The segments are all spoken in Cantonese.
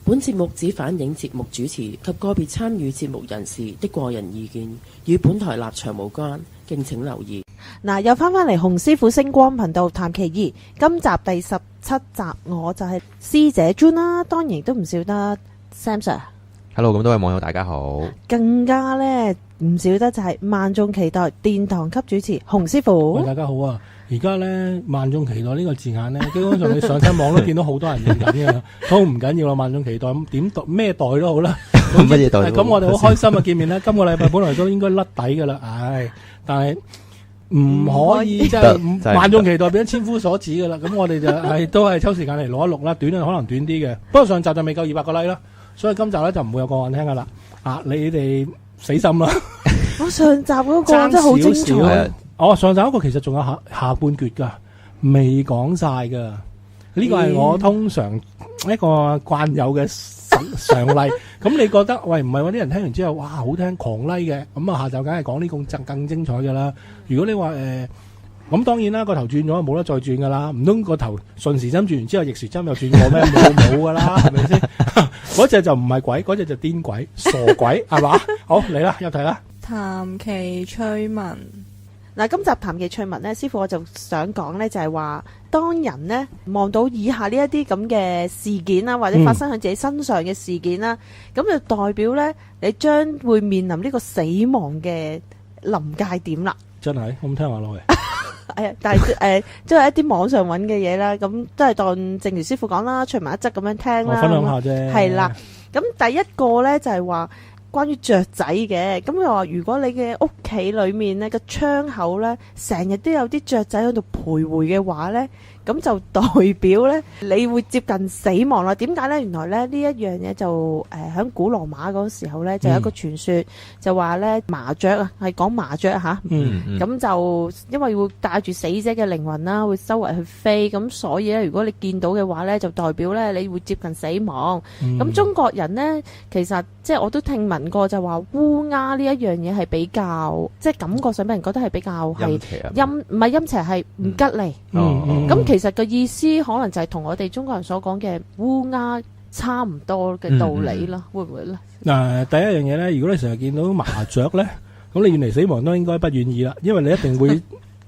本節目只反映節目主持及個別參與節目人士的個人意見，與本台立場無關，敬請留意。嗱，又翻嚟洪師傅星光頻道談奇異，今集第17集，我就係師姐 June 啦，當然都唔少得 Sam Sir。Hello， 咁多位網友大家好。更加呢，唔少得就係萬眾期待殿堂級主持洪師傅。喂，大家好啊！而家呢，萬眾期待呢個字眼呢，基本上你上親網都見到好多人用緊嘅，都唔緊要啦。萬眾期待咁點代咩代都好啦。乜嘢代？咁我哋好開心啊！見面咧，今個禮拜本來都應該甩底噶啦，但係唔可以即係萬眾期待變咗千夫所指噶啦。咁我哋就都係抽時間嚟錄一錄啦，短可能短啲嘅。不過上集就未夠200個 like 啦，所以今集咧就唔會有個案聽噶啦。你哋死心啦！我上集嗰個真係好精彩。上集嗰個其實仲有下半橛噶，未講晒噶。呢個係我通常一個慣有嘅常例。咁你覺得喂唔係喎？啲人聽完之後，哇好聽狂 like 嘅，咁下集梗係講呢個更精彩噶啦。如果你話咁當然啦，個頭轉咗冇得再轉噶啦。唔通個頭順時針轉完之後逆時針又轉過咩？冇噶啦，係咪先？嗰隻就唔係鬼，嗰隻就癲鬼傻鬼係嘛？好嚟啦，入題啦。談奇趣聞。嗱，今集談奇趣聞呢，師傅我就想講呢，就係話，當人呢望到以下呢一啲咁嘅事件啦，或者發生喺自己身上嘅事件啦，咁就代表呢，你將會面臨呢個死亡嘅臨界點啦。真係，咁聽下落去。但係即係一啲網上揾嘅嘢啦，咁都係當正如師傅講啦，隨埋一則咁樣聽啦。我分享下啫。係啦，咁第一個呢，就係話。關於雀仔嘅，咁佢話如果你嘅屋企裏面呢個窗口呢，成日都有啲雀仔喺度徘徊嘅話呢，咁就代表呢你會接近死亡啦。點解呢？原來呢呢一樣嘢就喺古羅馬嗰時候呢，就有一個傳說，就話呢麻雀啊，係講麻雀嚇，咁就因為會帶住死者嘅靈魂啦，會周圍去飛，咁所以呢，如果你見到嘅話呢，就代表呢你會接近死亡。咁中國人呢，其實即係我都聽聞過，就話烏鴉呢一樣嘢係比較，即係感覺上俾人覺得係比較係唔係陰邪，係唔吉利。咁其實個意思可能就係同我哋中國人所講嘅烏鴉差唔多嘅道理啦，會唔會咧？嗱，第一樣嘢咧，如果你成日見到麻雀咧，咁你遠離死亡都應該不願意啦，因為你一定會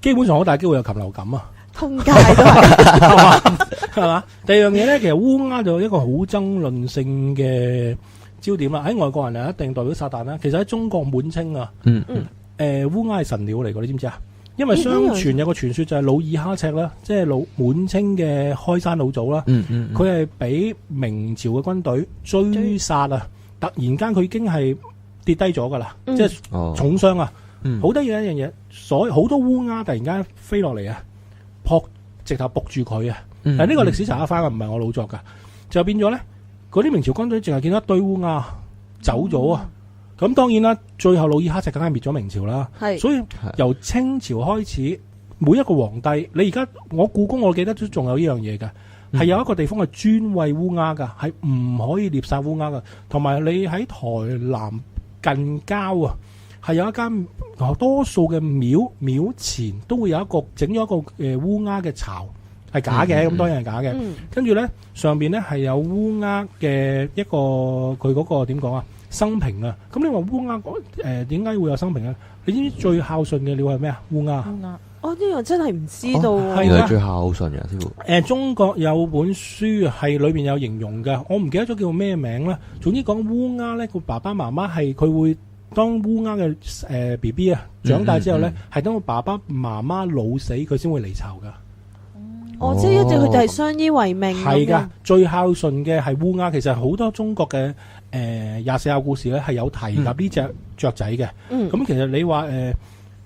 基本上好大機會有禽流感啊，通街都係係嘛？第二樣嘢咧，其實烏鴉就一個好爭論性嘅焦點啦。喺外國人係一定代表撒旦啦，其實喺中國滿清啊，烏鴉係神鳥嚟㗎，你知唔知啊？因為相傳有個傳說就係努爾哈赤啦，即係滿清嘅開山老祖啦，佢係俾明朝嘅軍隊追殺啊！突然間佢已經係跌低咗噶啦，即係重傷啊！好得意一樣嘢，所以好多烏鴉突然間飛落嚟啊，直頭撲住佢啊！但呢個歷史查得翻嘅，唔係我老作噶，就變咗咧，嗰啲明朝軍隊淨係見到一堆烏鴉走咗啊！咁當然啦，最後努爾哈赤梗係滅咗明朝啦。所以由清朝開始，每一個皇帝，你而家我故宮我記得都仲有呢樣嘢㗎，係有一個地方係專餵烏鴉㗎，係唔可以獵殺烏鴉㗎。同埋你喺台南近郊啊，係有一間多數嘅廟前都會有一個整咗一個烏鴉嘅巢，係假嘅，咁當然係假嘅。跟住咧上邊咧係有烏鴉嘅一個佢嗰個點講啊？生平啊，咁你話烏鴉點解會有生平啊？你知唔知最孝順嘅鳥係咩啊？烏鴉。呢樣真係唔知道。係最孝順嘅師傅。中國有本書係裏邊有形容嘅，我唔記得咗叫咩名啦。總之講烏鴉咧，個爸爸媽媽係佢會當烏鴉嘅BB 啊長大之後咧，係等個爸爸媽媽老死佢先會離巢噶。即係一直佢哋係相依為命。係噶，最孝順嘅係烏鴉。其實好多中國嘅24孝故事咧係有提及呢隻雀仔嘅。咁其實你話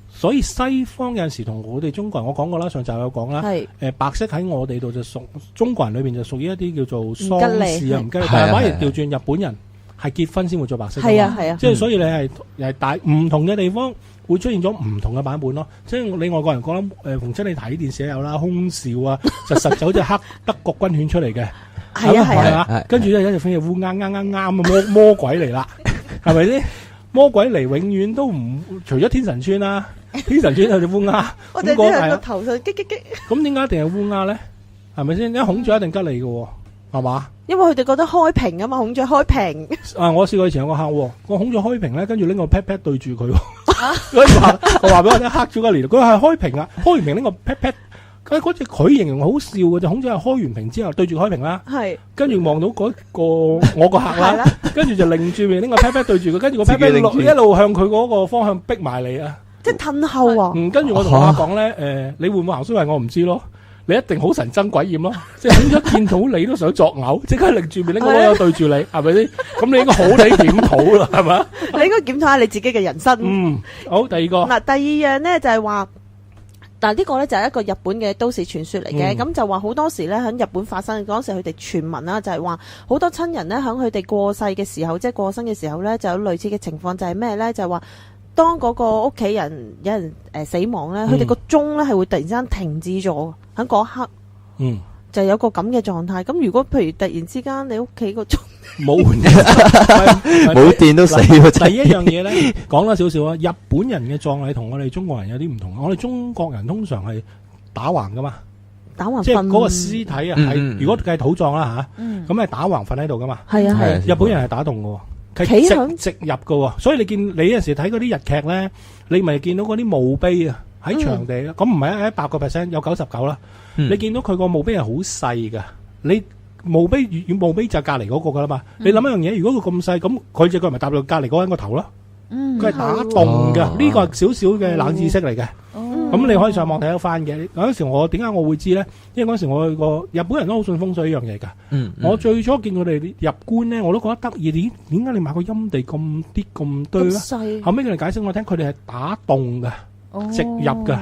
所以西方有陣時同我哋中國人，我講過啦，上集有講啦。白色喺我哋度就屬中國人裏邊就屬於一啲叫做喪事啊，唔吉利。但係反而調轉日本人係結婚先會做白色。係啊，即係所以你係大唔同嘅地方會出現咗唔同嘅版本咯。即係你外國人講逢親你睇電視有啦，空少啊，實走隻黑德國軍犬出嚟嘅。係啊，跟住咧有一隻飛嘅烏鴉啱啊，魔鬼嚟啦，係咪先？魔鬼嚟永遠都唔除咗天神村啦，天神村有隻烏鴉，我哋啲人個頭上激激激。咁點解一定係烏鴉咧？係咪先？一孔雀一定吉利嘅，係嘛？因為佢哋覺得開屏啊嘛，孔雀開屏。我試過以前有個客，我孔雀開屏咧，跟住拎個 pat pat 對住佢，佢話俾我聽黑咗一年，佢係開屏啊，開完屏拎個 pat pat。嗰隻佢形容好笑嘅就孔雀係開完屏之後對住開屏啦，跟住望到嗰個我個客啦，跟住就擰住面拎個 pat pat 對住佢，跟住個 pat pat 一路向佢嗰個方向逼埋嚟啊！即係褪後啊！跟住我同我客講咧，你會唔會行衰位我唔知咯，你一定好神憎鬼厭咯，即係孔雀見到你都想作嘔，即刻擰住面拎個攞對住你，係咪先？咁你應該好地檢討啦，係咪？你應該檢討下你自己嘅人生。好，第二個嗱，第二樣咧就係話。但係呢個咧就係一個日本嘅都市傳說嚟嘅，咁就話好多時咧喺日本發生嗰陣時，佢哋傳聞啦，就係話好多親人咧喺佢哋過世嘅時候，即係過身嘅時候咧，就有類似嘅情況，就係咩咧？就係話當嗰個屋企人有人死亡咧，佢哋個鐘咧係會突然之間停止咗，喺嗰一刻，就有個咁嘅狀態。咁如果譬如突然之間你屋企個鐘冇電都死喎！第一樣嘢咧，講多少少啊！日本人嘅葬禮同我哋中國人有啲唔同。我哋中國人通常係打橫噶嘛，打橫，即係嗰個屍體啊，係如果計土葬啦吓，咁係打橫瞓喺度噶嘛。係啊係。日本人係打棟噶，係直入噶，所以你見你有陣時睇嗰啲日劇咧，你咪見到嗰啲墓碑啊喺場地，咁唔係100%，有99%啦。你見到佢個墓碑係好細噶，你。墓碑就隔籬嗰個噶啦嘛，你諗一樣嘢，如果佢咁細，咁佢隻腳咪搭到隔籬嗰個人個頭咯，佢係打洞噶，呢個係少少嘅冷知識嚟嘅，咁你可以上網睇得翻嘅。嗰陣時我點解我會知咧？因為嗰陣時我去過日本人都好信風水呢樣嘢噶，我最初見佢哋入棺咧，我都覺得得意，點解你買個陰地咁啲咁堆咧？後尾佢哋解釋我聽，佢哋係打洞噶，直入噶。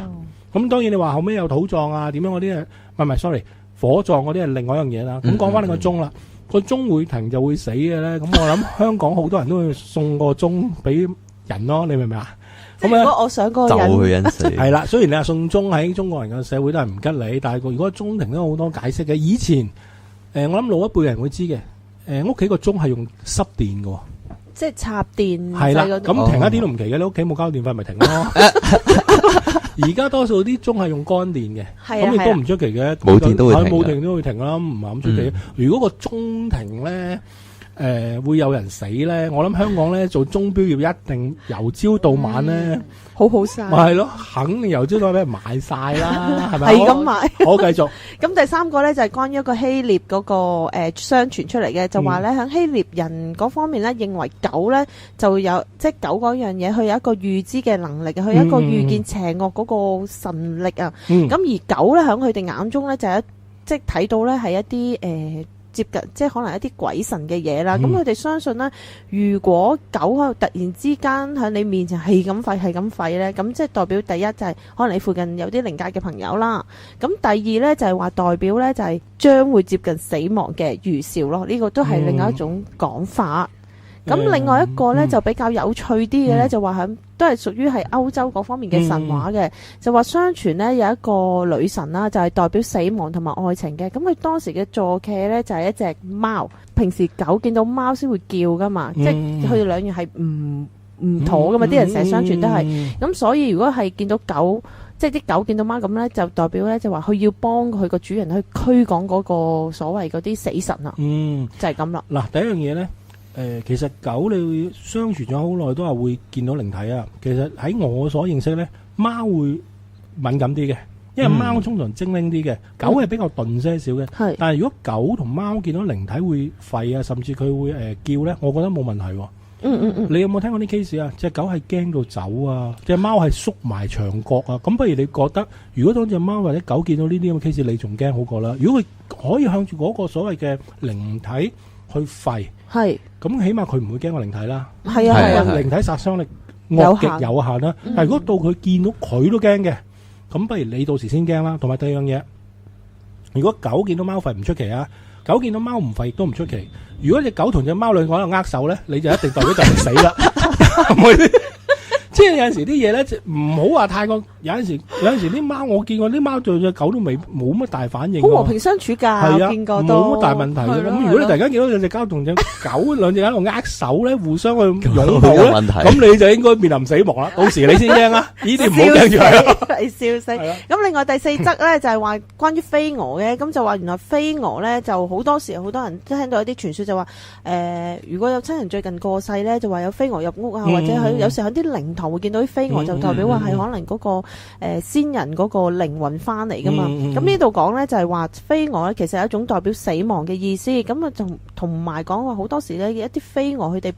咁當然你話後尾有土葬啊，點樣嗰啲唔係 sorry。火葬嗰啲係另外一樣嘢啦，咁講翻你個鐘啦，個鐘會停就會死嘅咧，咁我諗香港好多人都會送個鐘俾人咯，你明唔明啊？咁如果我想個人就人死係啦，雖然你話送鐘喺中國人嘅社會都係唔吉利，但係如果鐘停都有好多解釋嘅。以前我諗老一輩人會知嘅，屋企個鐘係用濕電嘅，即係插電係啦，咁停一啲都唔奇嘅，你屋企冇交電費咪停咯。而家多數啲鐘係用乾電嘅，咁亦都唔出奇嘅。冇電都會停，冇電都會停啦，唔係咁出奇。如果個鐘停咧，會有人死咧，我諗香港咧做鐘錶業一定由朝到晚咧，好晒。咪係咯，肯定由朝到晚俾人買晒啦，係咪？係咁買。好，繼續。咁第三個咧就係關於一個希臘嗰個相傳出嚟嘅，就話咧喺希臘人嗰方面咧認為狗咧就有即係狗嗰樣嘢，佢有一個預知嘅能力，佢有一個預見邪惡嗰個神力啊。咁而狗咧喺佢哋眼中咧就係即係睇到咧係一啲接近即係可能一啲鬼神嘅嘢啦，咁佢哋相信咧，如果狗喺度突然之間喺你面前係咁吠咧，咁即係代表第一就係可能你附近有啲靈界嘅朋友啦，咁第二咧就係話代表咧就係將會接近死亡嘅預兆咯，呢個都係另外一種講法。咁另外一個咧就比較有趣啲嘅咧，就話喺都係屬於係歐洲嗰方面嘅神話嘅，就話相傳咧有一個女神啦，就係代表死亡同埋愛情嘅。咁佢當時嘅坐騎咧就係一隻貓，平時狗見到貓先會叫噶嘛，即係佢哋兩樣係唔妥噶嘛，啲人成日相傳都係。咁所以如果係見到狗，即係啲狗見到貓咁咧，就代表咧就話佢要幫佢個主人去驅趕嗰個所謂嗰啲死神啦。就係咁啦。嗱，第一樣嘢咧。其實狗你相傳咗好耐都係會見到靈體啊。其實喺我所認識咧，貓會敏感啲嘅，因為貓通常精靈啲嘅，狗係比較鈍些少嘅。但係如果狗同貓見到靈體會吠啊，甚至佢會叫咧，我覺得冇問題喎。你有冇聽過啲 case 啊？隻狗係驚到走啊，隻貓係縮埋牆角啊。咁不如你覺得，如果當隻貓或者狗見到呢啲咁嘅 case，你仲驚好過啦。如果佢可以向住嗰個所謂嘅靈體去吠。咁起碼佢唔會驚個靈體啦。係啊，靈體殺傷力惡極有限啦。但係如果到佢見到佢都驚嘅，咁不如你到時先驚啦。同埋第二樣嘢，如果狗見到貓吠唔出奇啊，狗見到貓唔吠亦都唔出奇。如果隻狗同隻貓兩個喺度握手咧，你就一定代表就係死啦。即係有陣時啲嘢咧，唔好話太過有陣時啲貓，我見過啲貓對隻狗都冇乜大反應，好和平相處㗎，係啊，我見過都冇乜大問題嘅。係咯咁如果你突然間見到有隻貓同隻狗兩隻喺度握手咧，互相去擁抱咧，有問題。咁你就應該面臨死亡啦。到時你先驚啊！呢啲唔好驚住係咯。係笑死。係啊咁另外第四則咧就係話關於飛蛾嘅，咁就話原來飛蛾咧就好多時好多人都聽到有啲傳說就話如果有親人最近過世咧，就話有飛蛾入屋啊，或者有時喺啲靈堂會見到啲飛蛾，就代表話係可能嗰個先人嗰個靈魂翻嚟噶嘛。咁呢度講咧就係話飛蛾咧其實係一種代表死亡嘅意思，咁啊就同埋講話好多時咧一啲飛蛾佢哋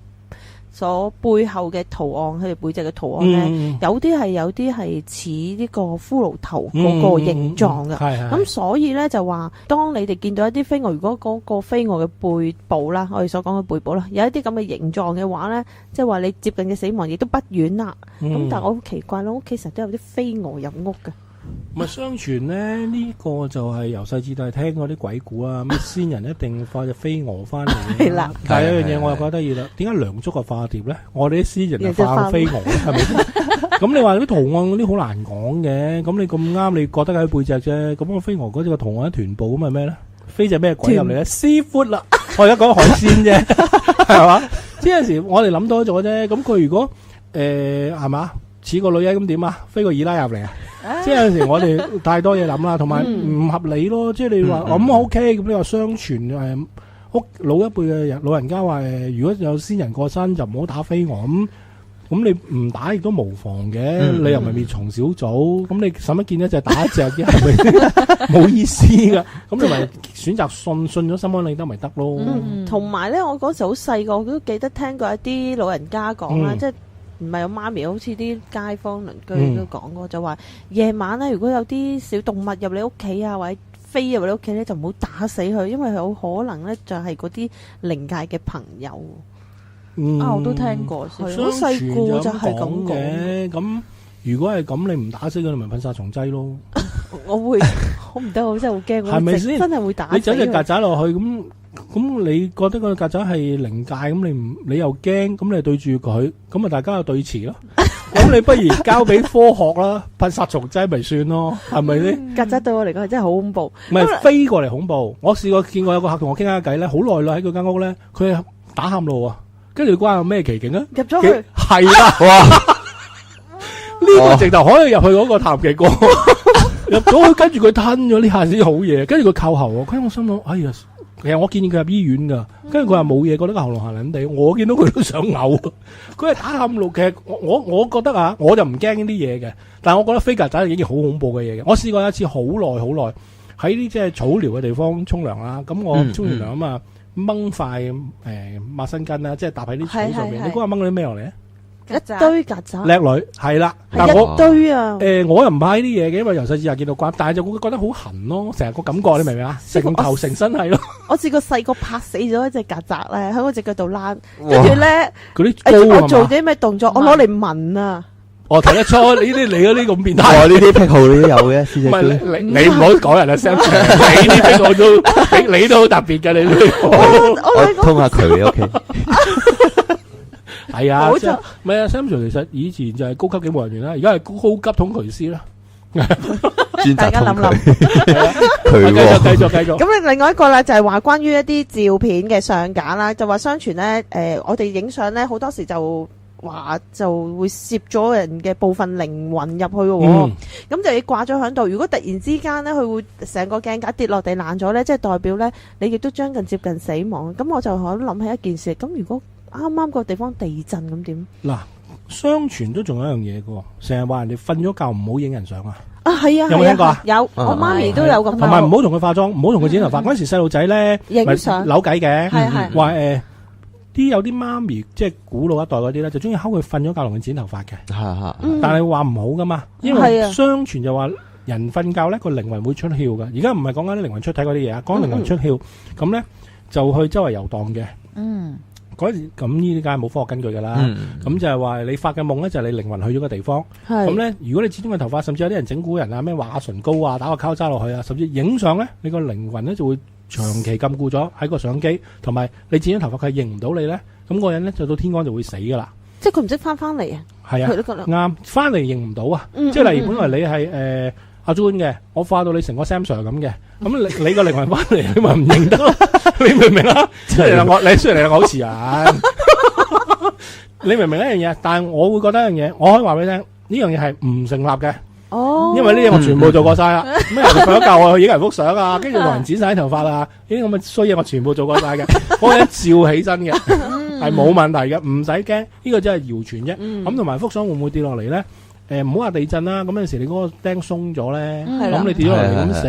所背後嘅圖案，佢哋背脊嘅圖案咧，有啲係似呢個骷髏頭嗰個形狀嘅。咁所以咧就話，當你哋見到一啲飛蛾，如果嗰個飛蛾嘅背部啦，我哋所講嘅背部啦，有一啲咁嘅形狀嘅話咧，即係話你接近嘅死亡亦都不遠啦。咁但係我好奇怪咯，屋企成日都有啲飛蛾入屋嘅。咪相傳咧呢個就係由細至大聽嗰啲鬼故啊，咩先人一定化隻飛蛾翻嚟。係啦，但係有樣嘢我又覺得意啦，點解梁祝係化蝶咧？我哋啲先人係化飛蛾咧，係咪先？咁你話啲圖案嗰啲好難講嘅，咁你咁啱你覺得喺背脊啫，咁個飛蛾嗰隻個圖案喺臀部咁係咩咧？飛隻咩鬼入嚟咧？Seafood啦，我而家講海鮮啫，係嘛？即係有時我哋諗多咗啫，咁佢如果係嘛？似個女人咁點啊？飛個二奶入嚟啊！即係有陣時我哋太多嘢諗啦，同埋唔合理咯。即係你話咁 OK，咁你話相傳屋老一輩嘅老人家話如果有先人過身就唔好打飛蛾咁你唔打亦都無妨嘅。你又唔係滅蟲小組，咁你使乜見一隻打一隻嘅係咪冇意思噶？咁你咪選擇信咗心安理得咪得咯。同埋咧，我嗰時好細個，我都記得聽過一啲老人家講啦，即係。唔係有媽咪，好似啲街坊鄰居都講過，就話夜晚咧，如果有啲小動物入你屋企啊，或者飛入你屋企咧，就唔好打死佢，因為有可能咧就係嗰啲靈界嘅朋友。我都聽過，好細個就係咁講嘅。咁如果係咁，你唔打死佢，你咪噴殺蟲劑咯。我會好唔得，我真係好驚。係咪先？真係會打死佢。你整隻曱甴落去咁你覺得個曱甴係靈界，咁你又驚，咁你對住佢，咁啊大家有對峙咯。咁你不如交俾科學啦，噴殺蟲劑咪算咯，係咪先？曱甴對我嚟講係真係好恐怖，唔係飛過嚟恐怖。我試過見過有個客同我傾下偈咧，好耐啦喺佢間屋咧，佢係打喊路啊，跟住關有咩奇景啊？入咗去係啦，哇！呢個直頭可以入去嗰個潭奇過，入咗去跟住佢吞咗呢下先好嘢，跟住佢扣喉，跟住我心諗，哎呀！其實我建議佢入醫院噶，跟住佢話冇嘢，覺得個喉嚨痕痕地。我見到佢都想嘔，佢係打喊路。其實我覺得啊，我就唔驚呢啲嘢嘅，但係我覺得飛曱甴係一件好恐怖嘅嘢嘅。我試過有一次好耐喺啲即係草寮嘅地方沖涼啦，咁我沖完涼啊嘛，掹塊抹身巾啦，即係搭喺啲草上面。你估下掹嗰啲咩落嚟？一堆曱甴，叻女係啦，但係一堆啊！我又唔怕呢啲嘢嘅，因為由細至大見到慣，但係就會覺得好痕咯，成日個感覺你明唔明啊？成頭成身係咯。我試過細個拍死咗一隻曱甴咧，喺我隻腳度躝，跟住咧嗰啲我做啲咩動作？我攞嚟聞啊！我睇得出呢啲你嗰啲咁變態。呢啲癖好你都有嘅，師姐。唔係你唔好講人啊 Sam，你啲癖好都你都好特別嘅你呢。我通下渠嘅屋企。係啊，唔係啊 Sam 其實以前就係高級警務人員啦，而家係高級統渠師啦。大家諗諗，繼續。咁你另外一個咧就係話關於一啲照片嘅上架啦，就話相傳咧，我哋影相咧好多時就話就會攝咗人嘅部分靈魂入去嘅，咁就要掛咗喺度。如果突然之間咧，佢會成個鏡架跌落地爛咗咧，即係代表咧你亦都將近接近死亡。咁我就可能諗起一件事，咁如果啱啱個地方地震咁點？嗱，相傳都仲有一樣嘢嘅，成日話人哋瞓咗覺唔好影人相啊！啊，係啊，有冇聽過啊？有，我媽咪都有咁。同埋唔好同佢化妝，唔好同佢剪頭髮。嗰陣時細路仔咧，影相扭計嘅，係話啲有啲媽咪即係古老一代嗰啲咧，就中意睺佢瞓咗覺同佢剪頭髮嘅。但係話唔好噶嘛，因為相傳就話人瞓覺咧個靈魂會出竅噶。而家唔係講緊啲靈魂出體嗰啲嘢啊，講靈魂出竅咁咧就去周圍遊蕩嘅。嗰時咁呢啲梗係冇科學根據噶啦。咁就係話你發嘅夢咧就係你靈魂去咗個地方。咁咧如果你剪咗個頭髮，甚至有啲人整蠱人啊，咩畫唇膏啊，打個交叉落去啊，甚至影相咧，你個靈魂咧就會長期禁錮咗喺個相機，同埋你剪咗頭髮佢認唔到你咧，咁個人咧就到天光就會死噶啦。即係佢唔識翻嚟啊。係啊，佢都覺得啱，翻嚟認唔到啊！嗯即係例如本來你係阿 John 嘅，我化到你成個 Sam Sir 咁嘅，咁你個靈魂翻嚟，你咪唔認得咯？你明唔明啊？雖然你兩個好似人，你明唔明一樣嘢？但係我會覺得一樣嘢，我可以話俾你聽，呢樣嘢係唔成立嘅。哦，因為呢嘢我全部做過晒啦，咩人瞓咗覺我影人幅相啊，跟住同人剪晒啲頭髮啊，呢啲咁嘅衰嘢我全部做過晒嘅，我一照起身嘅，係冇問題嘅，唔使驚，呢個真係謠傳啫。咁同埋幅相會唔會跌落嚟咧？唔好話地震啦，咁有陣時你嗰個釘鬆咗咧，咁你跌咗落嚟咁死，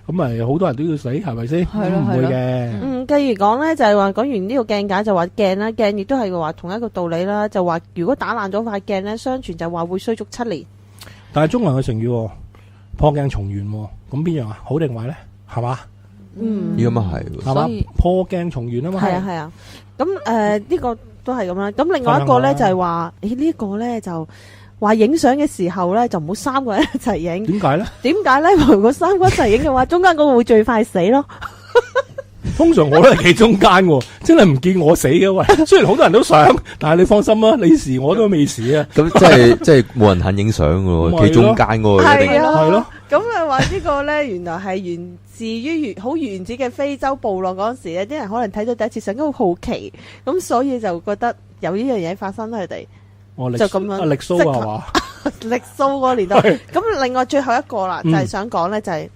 咁咪好多人都要死，係咪先？唔會嘅。繼而講咧，就係話講完呢個鏡架就話鏡啦，鏡亦都係話同一個道理啦，就話如果打爛咗塊鏡咧，相傳就話會衰足7年。但係中國人嘅成語破鏡重圓，咁邊樣啊？好定壞咧？係嘛？呢個咪係，係嘛？破鏡重圓啊嘛。係啊。咁呢個都係咁啦。咁另外一個咧就係話，呢個咧就話影相嘅時候咧就唔好3個人一齊影。點解咧？點解咧？如果3個一齊影嘅話，中間嗰個會最快死咯。通常我都係企中間喎，真係唔見我死嘅喂。雖然好多人都想，但係你放心啦，你時我都未死啊。咁即係冇人肯影相噶喎，企中間嗰個一定係咯。咁啊話呢個咧，原來係源自於好原始嘅非洲部落嗰陣時咧，啲人可能睇到第一次相都好好奇，咁所以就覺得有呢樣嘢發生，佢哋就咁樣力蘇係嘛？力蘇嗰個年代。咁另外最後一個啦，就係想講咧就係。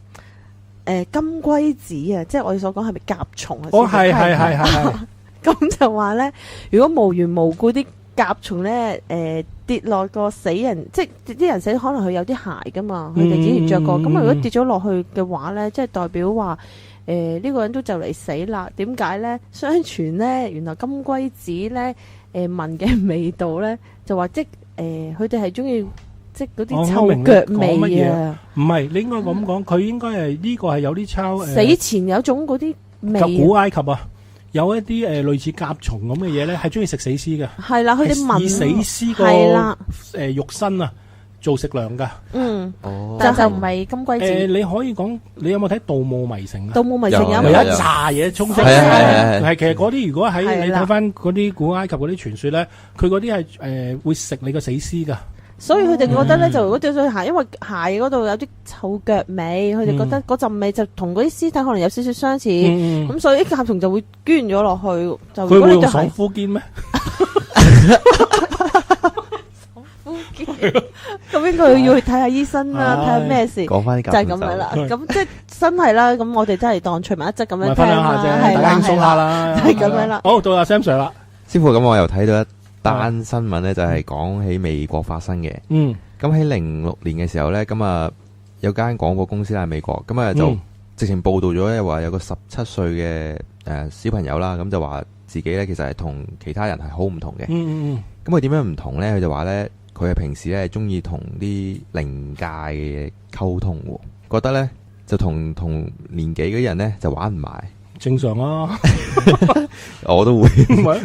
金龜子啊，即係我哋所講係咪甲蟲啊？係。咁就話咧，如果無緣無故啲甲蟲咧，跌落個死人，即係啲人死可能佢有啲鞋噶嘛，佢哋之前着過，咁如果跌咗落去嘅話咧，即係代表話呢個人都就嚟死啦。點解咧？相傳咧，原來金龜子咧，聞嘅味道咧，就話即佢哋係中意。即嗰啲臭腳味啊！唔係，你應該咁講，佢應該係呢個係有啲抄死前有種嗰啲味。古埃及啊，有一啲類似甲蟲咁嘅嘢咧，係中意食死屍嘅。係啦，佢哋聞以死屍個肉身啊做食糧噶。但就唔係金龜子。你可以講，你有冇睇《盜墓迷城》啊？《盜墓迷城》有一紮嘢充斥。係其實嗰啲如果喺你睇翻嗰啲古埃及嗰啲傳說咧，佢嗰啲係會食你個死屍噶。所以佢哋覺得咧，就如果對對鞋，因為鞋嗰度有啲臭腳味，佢哋覺得嗰陣味就同嗰啲屍體可能有少少相似，咁所以啲甲蟲就會捐咗落去。就佢會用爽膚堅咩？爽膚堅，咁應該要去睇下醫生啦，睇下咩事。講翻啲就係咁樣啦。咁即係真係啦。咁我哋真係當隨埋一則咁樣聽啦，大家輕鬆下啦，係咁樣啦。好，到阿 Sam Sir 啦，師傅。咁我又睇到一單新聞咧，就係講喺美國發生嘅。咁喺06年嘅時候咧，咁啊有間廣播公司喺美國，咁啊就直情報道咗咧，話有個17歲嘅小朋友啦，咁就話自己咧其實係同其他人係好唔同嘅。咁佢點樣唔同咧？佢就話咧，佢係平時咧中意同啲靈界嘅嘢溝通，覺得咧就同年紀嗰啲人咧就玩唔埋。正常啊，我都會，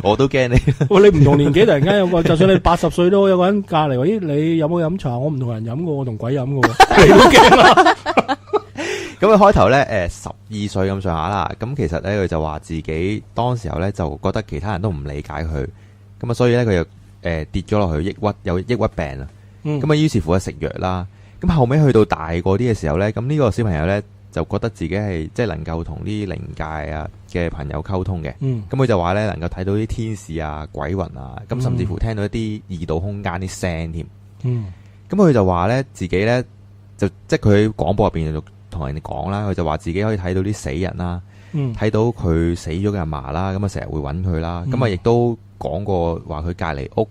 我都驚你。喂，你唔同年紀突然間有個，就算你80歲都有個人隔籬話：咦，你有冇飲茶？我唔同人飲㗎，我同鬼飲㗎，你都驚啦。咁佢開頭咧，12歲咁上下啦。咁其實咧，佢就話自己當時候咧就覺得其他人都唔理解佢，咁啊，所以咧佢又跌咗落去有抑鬱病啊。咁啊，於是乎啊食藥啦。咁後尾去到大個啲嘅時候咧，咁呢個小朋友咧，就覺得自己係即係能夠同啲靈界啊嘅朋友溝通嘅，咁佢就話咧能夠睇到啲天使啊、鬼魂啊，咁甚至乎聽到一啲異度空間啲聲添。咁佢就話咧自己咧就即係佢喺廣播入邊就同人哋講啦，佢就話自己可以睇到啲死人啦，睇到佢死咗嘅阿嫲啦，咁啊成日會揾佢啦，咁啊亦都講過話佢隔離屋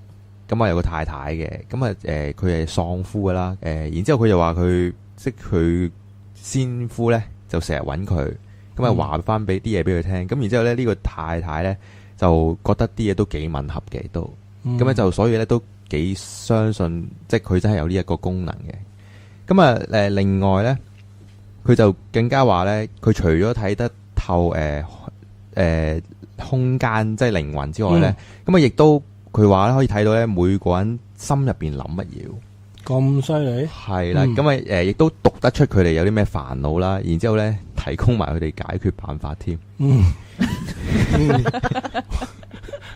咁啊有個太太嘅，咁啊佢係喪夫噶啦，然之後佢就話佢即係佢先夫咧就成日揾佢，咁啊話翻俾啲嘢俾佢聽，咁然之後咧呢個太太咧就覺得啲嘢都幾吻合嘅，都咁咧就所以咧都幾相信，即係佢真係有呢一個功能嘅。咁啊另外咧，佢就更加話咧，佢除咗睇得透空間即係靈魂之外咧，咁啊亦都佢話咧可以睇到咧每個人心入邊諗乜嘢。咁犀利係啦，咁啊亦都讀得出佢哋有啲咩煩惱啦，然之後咧提供埋佢哋解決辦法添。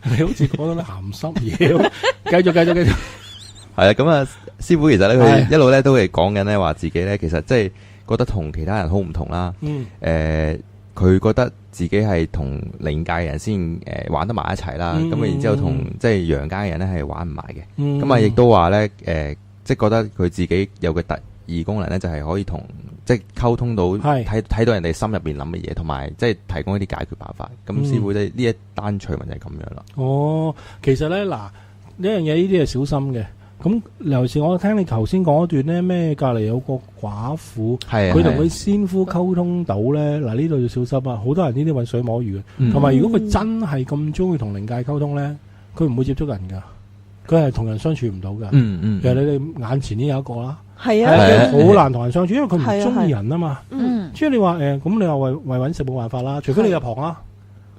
你好似講到啲鹹濕嘢，繼續。係啦，咁啊，師傅其實咧，佢一路咧都係講緊咧，話自己咧，其實即係覺得同其他人好唔同啦。佢覺得自己係同靈界嘅人先玩得埋一齊啦。咁然之後同即係陽間嘅人咧係玩唔埋嘅。咁啊，亦都話咧即係覺得佢自己有個特異功能咧，就係可以同即係溝通到睇到人哋心入邊諗嘅嘢，同埋即係提供一啲解決辦法。咁師傅咧呢一單趣聞就係咁樣啦。哦，其實咧嗱，呢樣嘢呢啲係小心嘅。咁尤其是我聽你頭先講一段咧，咩隔離有個寡婦，佢同佢先夫溝通到咧，嗱呢度要小心啊！好多人呢啲揾水摸魚嘅，同埋如果佢真係咁中意同靈界溝通咧，佢唔會接觸人噶，佢係同人相處唔到噶。其實你哋眼前呢有一個啦，係啊，好難同人相處，因為佢唔中意人啊嘛。即係你話咁你話為揾食冇辦法啦，除非你入行啦。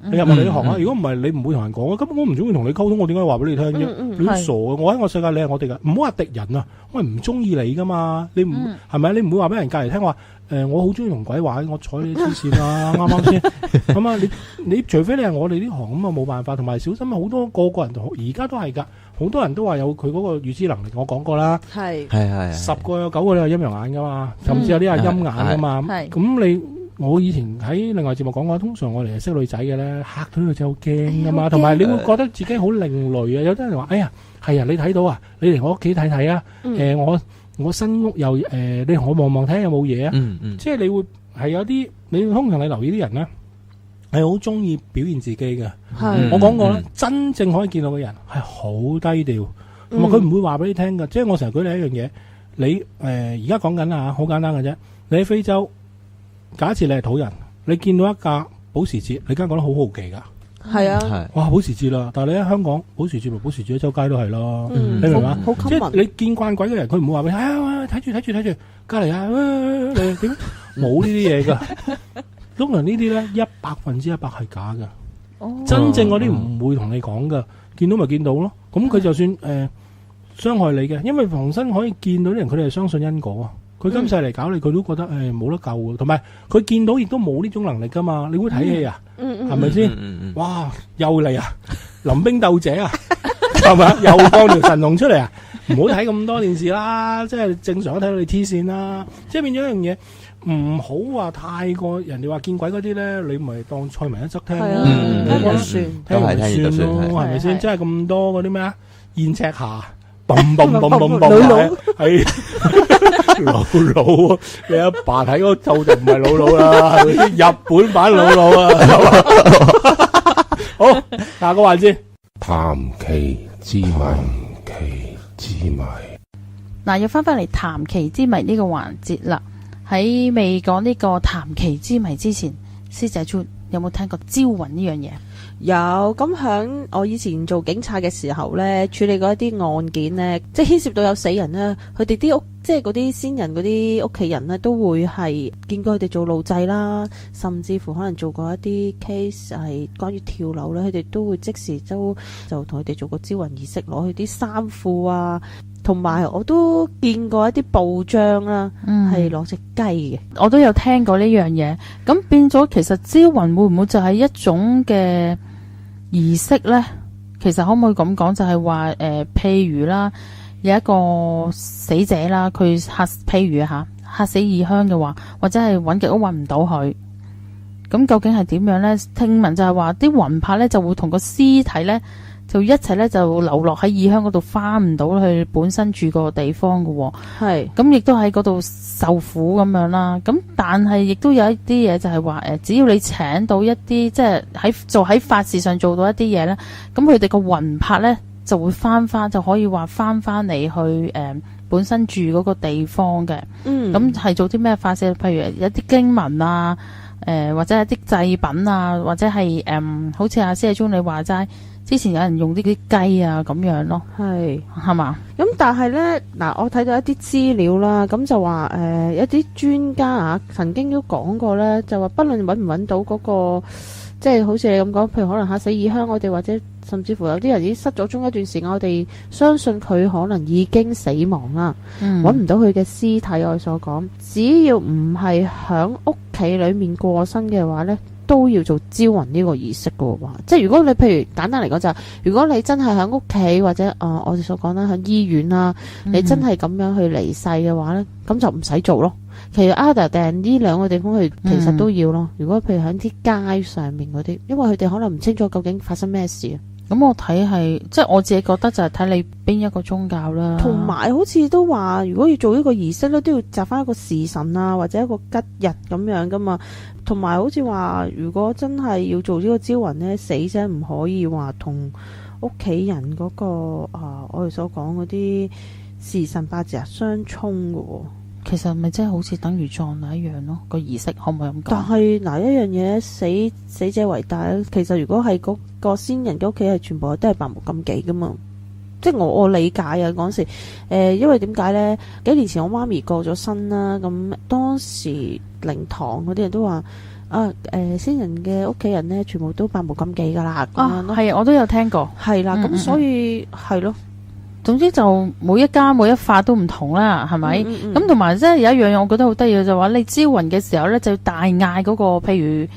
你入埋你啲行啊！如果唔係，你唔會同人講啊。咁我唔中意同你溝通，我點解話俾你聽啫？你傻嘅！我喺我世界，你係我哋噶，唔好話敵人啊！我係唔中意你噶嘛？你唔係咪？你唔會話俾人隔籬聽話？我好中意同鬼玩，我睬你黐線啦！啱啱先咁啊！你除非你係我哋呢行咁啊，冇辦法。同埋小心好多個人而家都係噶，好多人都話有佢嗰個預知能力。我講過啦，係10個有9個都有陰陽眼噶嘛，甚至有啲係陰眼噶嘛。咁你。我以前喺另外節目講過，通常我哋係識女仔嘅咧，嚇到女仔好驚噶嘛，同埋你會覺得自己好另類啊！有啲人話：哎呀，係啊，你睇到啊，你嚟我屋企睇睇啊！我新屋又你同我望望睇下有冇嘢啊！即係你會係有啲你通常你留意啲人咧，係好中意表現自己嘅。我講過啦，真正可以見到嘅人係好低調，同埋佢唔會話俾你聽㗎。即係我成日舉例一樣嘢，你而家講緊啦，好簡單嘅啫，你喺非洲。假設你係土人，你見到一架保時捷，你梗係覺得好好奇噶。係啊，哇保時捷啦！但係你喺香港，保時捷咪保時捷，喺周街都係咯。你明嘛？即係你見慣鬼嘅人，佢唔會話俾你睇住，隔籬啊，你點冇呢啲嘢噶？通常呢啲咧100%係假噶。真正嗰啲唔會同你講噶，見到咪見到咯。咁佢就算傷害你嘅，因為逢身可以見到啲人，佢哋係相信因果啊。佢今世嚟搞你，佢都覺得冇得救嘅，同埋佢見到亦都冇呢種能力噶嘛。你會睇戲啊？係咪先？哇！又嚟啊！臨兵鬥者啊，係咪？又放條神龍出嚟啊！唔好睇咁多電視啦，即係正常都睇到你黐線啦。即係變咗一樣嘢，唔好話太過人哋話見鬼嗰啲咧，你咪當菜聞一則聽咯，聽完算咯，係咪先？即係咁多嗰啲咩啊？燕赤霞。嘣係老佬啊！你阿爸睇嗰套就唔係老佬啦，日本版老佬啊！好，下個環節談奇之謎，嗱，要翻嚟談奇之謎呢個環節啦。喺未講呢個談奇之謎之前，師姐有冇聽過招魂呢樣嘢？有，咁響我以前做警察嘅時候咧，處理過一啲案件咧，即係牽涉到有死人咧，佢哋啲屋，即係嗰啲先人嗰啲屋企人咧，都會係見過佢哋做路祭啦，甚至乎可能做過一啲 case 係關於跳樓咧，佢哋都會即時就同佢哋做個招魂儀式，攞佢啲衫褲啊，同埋我都見過一啲報章啦，係攞隻雞嘅，我都有聽過呢樣嘢。咁變咗，其實招魂會唔會就係一種嘅儀式呢？其實可唔可以咁講，就係話譬如啦，有一個死者啦，佢譬如嚇死異鄉嘅話，或者係揾極都揾唔到佢，咁究竟係點樣呢？聽聞就係話啲魂魄呢就會同個屍體呢就一齊呢就流落喺異鄉嗰度，翻唔到去本身住個地方嘅喎。係咁，亦都喺嗰度受苦咁樣啦。咁但係亦都有一啲嘢就係話只要你請到一啲即係喺法事上做到一啲嘢呢，咁佢哋個魂魄呢就會翻就可以話翻嚟去本身住嗰個地方嘅。咁係做啲咩法事？譬如一啲經文啊，或者一啲祭品啊，或者係好似阿師姐中你話齋。之前有人用啲雞啊咁樣咯，係嘛？咁但係呢，嗱，我睇到一啲資料啦，咁就話一啲專家啊，曾經都講過呢，就話不論揾唔揾到嗰個，即係好似你咁講，譬如可能嚇死異鄉，我哋或者甚至乎有啲人已經失咗蹤一段時間，我哋相信佢可能已經死亡啦，揾唔到佢嘅屍體。我所講，只要唔係響屋企裏面過身嘅話呢，都要做招魂呢個儀式嘅喎。即係如果你譬如簡單嚟講就係，如果你真係喺屋企或者我哋所講啦喺醫院啦，你真係咁樣去離世嘅話咧，咁就唔使做咯。其實 other than 呢兩個地方佢其實都要咯。如果譬如喺啲街上面嗰啲，因為佢哋可能唔清楚究竟發生咩事。咁我睇係即係我自己覺得就係睇你邊一個宗教啦。同埋好似都話，如果要做呢個儀式咧，都要擇翻一個時辰啊，或者一個吉日咁樣噶嘛。同埋好似話，如果真係要做呢個招魂咧，死者唔可以話同屋企人嗰個我哋所講嗰啲時辰八字相沖噶喎。其實咪即係好似等於葬禮一樣咯，個儀式可唔可以咁講？但係嗱，一樣嘢死者為大咧，其實如果係嗰個先人嘅屋企係全部都係百無禁忌噶嘛，即係我理解啊嗰時，因為點解咧？幾年前我媽咪過咗身啦，咁當時靈堂嗰啲人都話先人嘅屋企人咧，全部都百無禁忌噶啦，咁樣咯。係啊，我都有聽過。係啦，咁所以係咯。總之就每一家每一法都唔同啦，係咪？咁同埋即係有一樣嘢，我覺得好得意嘅就話，你招魂嘅時候咧，就要大嗌嗰個，譬如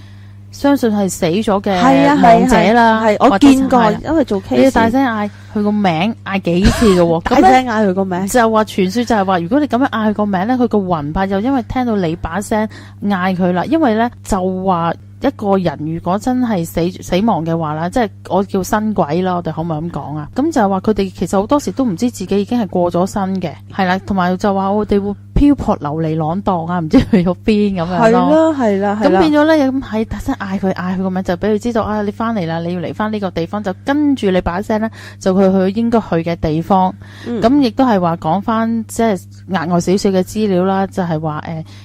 相信係死咗嘅亡者啦。係我見過，因為做 case 你要大聲嗌佢個名，嗌幾次嘅喎。大聲嗌佢個名，就話傳說就係話，如果你咁樣嗌佢個名咧，佢個魂魄就因為聽到你把聲嗌佢啦，因為咧就話。一個人如果真係死亡嘅話啦，即係我叫新鬼啦，我哋可唔可以咁講啊？咁就係話佢哋其實好多時都唔知自己已經係過咗身嘅，係啦，同埋就話我哋會漂泊流離浪蕩啊，唔知去咗邊咁樣咯。係啦。咁變咗咧，咁喺大聲嗌佢個名，就俾佢知道啊，你翻嚟啦，你要嚟翻呢個地方，就跟住你把聲咧，就去應該去嘅地方。咁亦都係話講翻即係額外少少嘅資料啦，就係話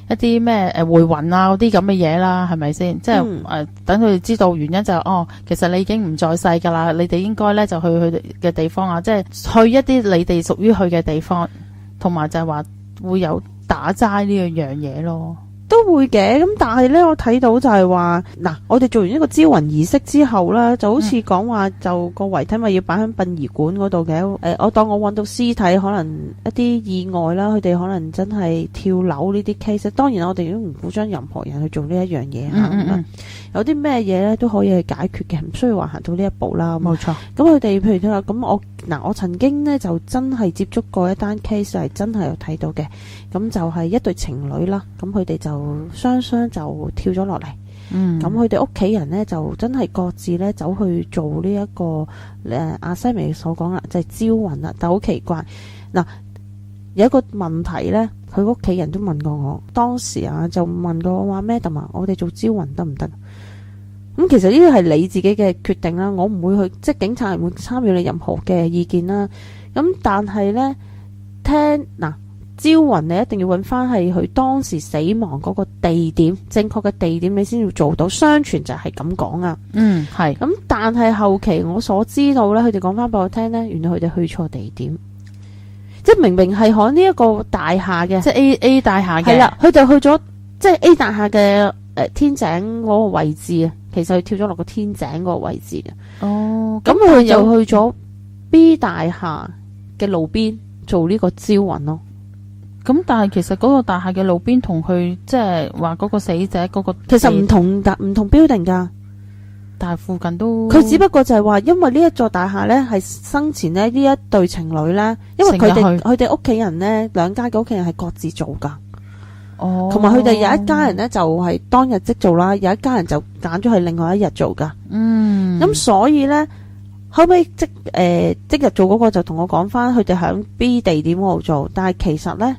一啲咩回魂啊嗰啲咁嘅嘢啦，係咪先？即係等佢哋知道原因就係其實你已經唔在世㗎啦，你哋應該咧就去嘅地方啊，即係去一啲你哋屬於去嘅地方，同埋就係話會有打齋呢樣嘢咯。都會嘅，咁但係咧，我睇到就係話，嗱，我哋做完一個招魂儀式之後咧，就好似講話就個遺體咪要擺喺殯儀館嗰度嘅。我當我揾到屍體，可能一啲意外啦，佢哋可能真係跳樓呢啲 case。當然我哋都唔鼓張任何人去做呢一樣嘢嚇。有啲咩嘢咧都可以去解決嘅，唔需要話行到呢一步啦。冇錯。咁佢哋譬如佢話咁，我曾經咧就真係接觸過一單 case 係真係有睇到嘅。咁就係一對情侶啦，咁佢哋就雙雙就跳咗落嚟。咁佢哋屋企人呢，就真係各自咧走去做呢一個阿西美所講啦，就係招魂啦。但好奇怪，嗱，有一個問題呢，佢屋企人都問過我，當時就問過我話，Madam，我哋做招魂得唔得？咁其實呢啲係你自己嘅決定啦，我唔會去，即係警察唔會參與你任何嘅意見啦。咁但係呢，招魂你一定要揾翻係佢當時死亡嗰個地點，正確嘅地點你先要做到。相傳就係咁講啊。係。咁但係後期我所知道呢，佢哋講翻俾我聽呢，原來佢哋去錯地點，即係明明係喺呢一個大廈嘅，即係 A 大廈嘅。係啦，佢就去咗即係 A 大廈嘅天井嗰個位置啊。其實佢跳咗落個天井嗰個位置嘅。咁佢又去咗 B 大廈嘅路邊做呢個招魂咯。咁但係其實嗰個大廈嘅路邊同佢即係話嗰個死者嗰個其實唔同 building 噶，但係附近都佢只不過就係話，因為呢一座大廈呢係生前呢一對情侶呢，因為佢哋屋企人呢，兩家嘅屋企人係各自做噶。同埋佢哋有一家人呢，就係當日即做啦，有一家人就揀咗係另外一日做噶。咁所以呢，後尾即日做嗰個就同我講翻，佢哋響 B 地點嗰度做，但係其實呢。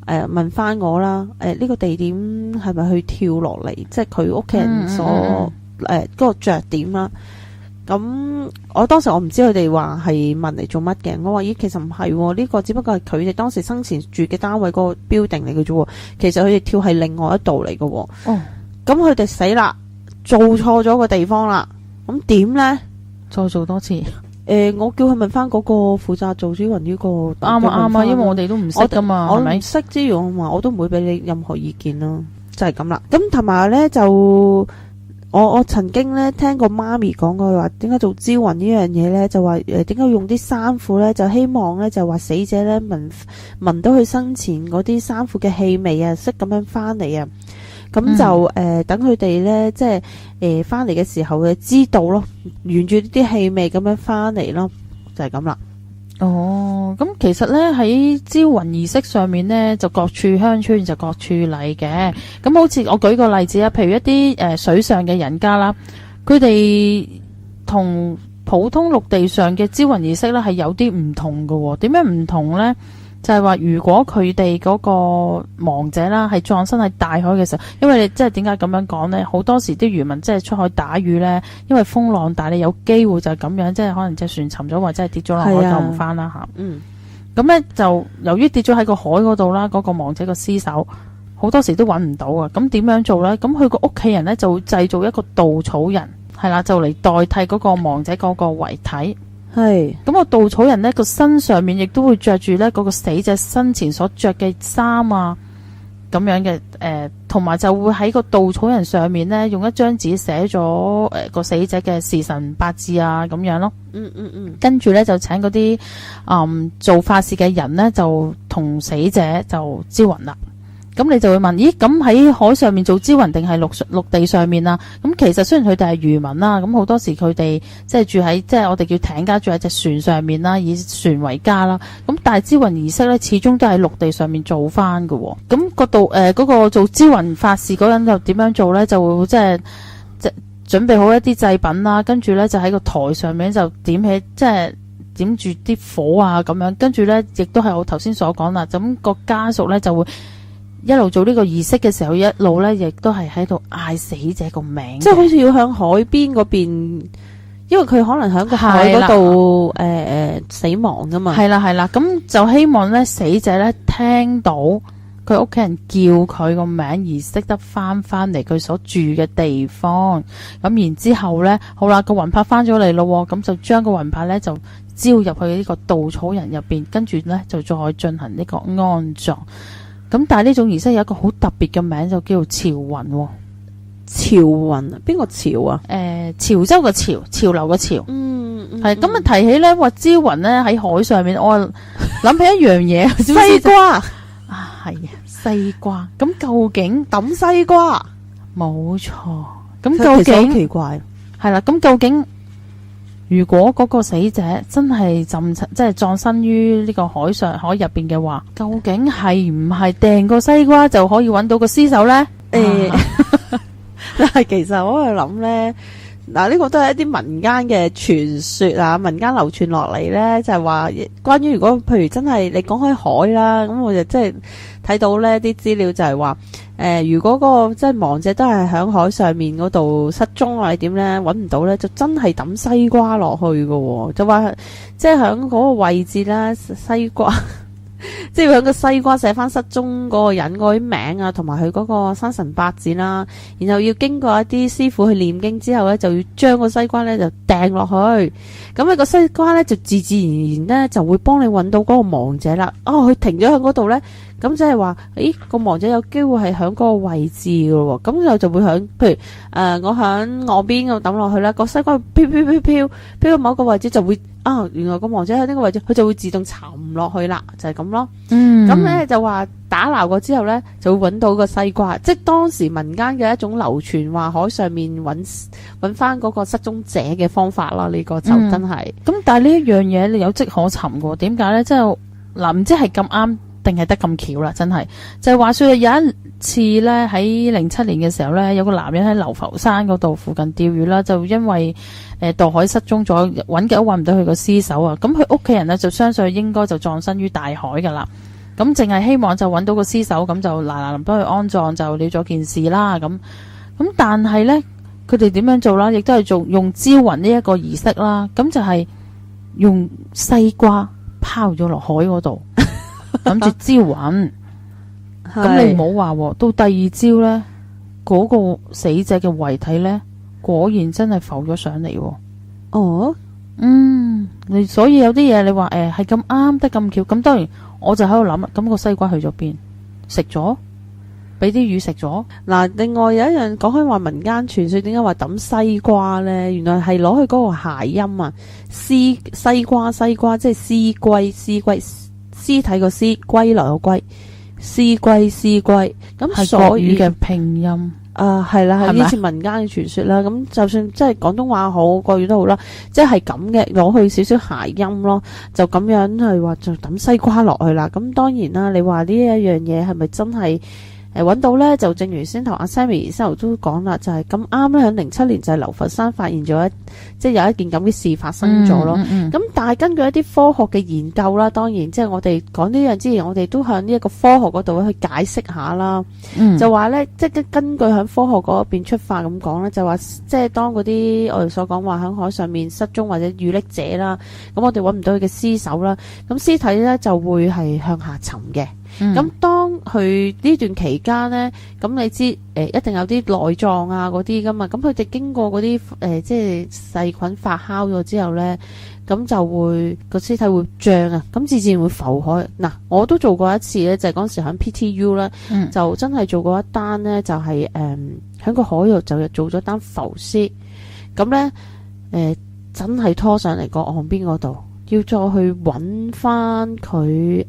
問翻我啦，呢個地點係咪去跳落嚟？即係佢屋企人所嗰個着點啦。咁我當時我唔知佢哋話係問嚟做乜嘅。我話咦，其實唔係，呢個只不過係佢哋當時生前住嘅單位嗰個 building 嚟嘅啫。其實佢哋跳係另外一度嚟嘅。咁佢哋死啦，做錯咗個地方啦。咁點呢？再做多次。我叫佢問翻嗰個負責做招魂呢個啱啊，因為我哋都唔識噶嘛，我唔識之餘，我都唔會俾你任何意見咯，就係咁啦。咁同埋咧就我曾經咧聽過媽咪講過話，點解做招魂呢樣嘢咧，就話點解用啲衫褲咧，就希望咧就話死者咧聞到佢生前嗰啲衫褲嘅氣味啊，識咁樣翻嚟啊。咁就等佢哋咧，即係翻嚟嘅時候嘅知道咯，沿住啲氣味咁樣翻嚟咯，就係咁啦。哦，咁其實咧喺招魂儀式上面咧，就各處鄉村就各處例嘅。咁好似我舉個例子啊，譬如一啲水上嘅人家啦，佢哋同普通陸地上嘅招魂儀式咧係有啲唔同嘅喎。點樣唔同咧？就係話，如果佢哋嗰個亡者啦係葬身喺大海嘅時候，因為你即係點解咁樣講呢？好多時啲漁民即係出海打魚呢，因為風浪大，你有機會就係咁樣，即係可能隻船沉咗或者係跌咗落海救唔翻啦嚇。咁呢就由於跌咗喺個海嗰度啦，嗰個亡者個屍首好多時都揾唔到啊。咁點樣做呢？咁佢個屋企人呢就會製造一個稻草人，係啦，就嚟代替嗰個亡者嗰個遺體。係咁個稻草人呢個身上面亦都會着住呢嗰個死者生前所着嘅衫啊，咁樣嘅同埋就會喺個稻草人上面呢，用一張紙寫咗個死者嘅時辰八字啊咁樣咯。跟住呢，就請嗰啲做法事嘅人呢，就同死者就招魂啦。咁你就會問，咦？咁喺海上面做招魂定係陸地上面啊？咁其實雖然佢哋係漁民啦，咁好多時佢哋即係住喺即係我哋叫艇家，住喺隻船上面啦，以船為家啦。咁但係招魂儀式咧，始終都喺陸地上面做翻㗎。咁嗰個做招魂法事嗰人就點樣做咧？就會即係準備好一啲祭品啦，跟住咧就喺個台上面就點起即係點住啲火啊咁樣，跟住咧亦都係我頭先所講啦。咁個家屬咧就會一路做呢個儀式嘅時候，一路咧亦都係喺度嗌死者個名，即係好似要向海邊嗰邊，因為佢可能喺個海嗰度死亡噶嘛。係啦，咁就希望咧死者咧聽到佢屋企人叫佢個名而識得翻嚟佢所住嘅地方。咁然之後咧，好啦，個魂魄翻咗嚟咯，咁就將個魂魄咧就招入去呢個稻草人入邊，跟住咧就再進行呢個安葬。咁但係呢種儀式有一個好特別嘅名，就叫做潮魂。潮魂邊個潮啊？潮州嘅潮，潮流嘅潮。係咁啊！提起咧話招魂咧喺海上面，我諗起一樣嘢，西瓜啊，係啊，西瓜。咁究竟抌西瓜？冇錯。咁究竟好奇怪。係啦，咁究竟如果嗰個死者真係即係葬身於呢個海入邊嘅話，究竟係唔係掟個西瓜就可以揾到個屍首呢？但係其實我喺度諗呢，嗱呢個都係一啲民間嘅傳說啊，民間流傳落嚟呢，就係話關於如果譬如真係你講開海啦，咁我就即係睇到呢啲資料就係話，如果個即係亡者都係喺海上面嗰度失蹤或者點呢，揾唔到呢，就真係抌西瓜落去嘅，就話即係喺嗰個位置啦，西瓜。即係要喺個西瓜寫翻失蹤嗰個人嗰啲名啊，同埋佢嗰個生辰八字啦，然後要經過一啲師傅去念經之後呢，就要將個西瓜呢就掟落去，咁呢個西瓜呢，就自自然然呢就會幫你揾到嗰個亡者啦。哦，佢停咗喺嗰度呢，咁即係話，咦個亡者有機會係喺嗰個位置㗎喎，咁就會響，譬如我響岸邊咁抌落去啦，個西瓜飄到某個位置就會。原來個亡者喺呢個位置，佢就會自動沉落去啦，就係咁咯。咁咧就話打撈過之後咧，就會揾到個西瓜，即係當時民間嘅一種流傳，話海上面揾翻嗰個失蹤者嘅方法啦。呢個就真係。咁但係呢一樣嘢你有跡可尋嘅，點解咧？即係嗱，唔知係咁啱定係得咁巧啦，真係。就係話說有一次咧，喺07年嘅時候咧，有個男人喺流浮山嗰度附近釣魚啦，就因為墮海失蹤咗，揾極都揾唔到佢個屍首啊！咁佢屋企人呢，就相信應該就葬身於大海噶啦，咁淨係希望就揾到個屍首，咁就嗱臨幫佢安葬就了咗件事啦。咁但係呢，佢哋點樣做啦？亦都係用招魂呢一個儀式啦。咁就係用西瓜拋咗落海嗰度，諗住招魂。咁你唔好話，到第二朝呢，嗰個死者嘅遺體呢，果然真係浮咗上嚟。你所以有啲嘢你話係咁啱得咁巧，咁當然我就喺度諗啦，咁個西瓜去咗邊？食咗？俾啲魚食咗？嗱，另外有一樣講開話民間傳說，點解話抌西瓜呢？原來係攞去嗰個諧音啊，西瓜即係屍龜，屍體個屍，歸來個歸。屍龜屍龜，咁係國所以語嘅拼音。係啦，係係咪以前民間嘅傳說啦。咁就算即係廣東話好，國語都好啦，即係咁嘅，攞去少少諧音咯，就咁樣係話就抌西瓜落去啦。咁當然啦，你話呢一樣嘢係咪真係揾到呢？就正如先頭阿 Sammy 先頭都講啦，就係咁啱咧，喺07年就係流佛山發現咗即係有一件咁嘅事發生咗咯。咁但係根據一啲科學嘅研究啦，當然即係我哋講呢樣之前，我哋都向呢一個科學嗰度去解釋下啦。就話呢，即係根據喺科學嗰邊出發咁講呢，就話即係當嗰啲我哋所講話喺海上面失蹤或者遇溺者啦，咁我哋揾唔到佢嘅屍首啦，咁屍體呢就會係向下沉嘅。咁當佢呢段期間呢，咁你知一定有啲內臟啊嗰啲噶嘛，咁佢哋經過嗰啲即係細菌發酵咗之後呢，咁就會個屍體會脹啊，咁自然會浮海。嗱，我都做過一次呢，就係嗰陣時喺 PTU 啦，就真係做過一單呢，就係喺個海度就做咗單浮屍，咁呢，真係拖上嚟個岸邊嗰度。要再去揾翻佢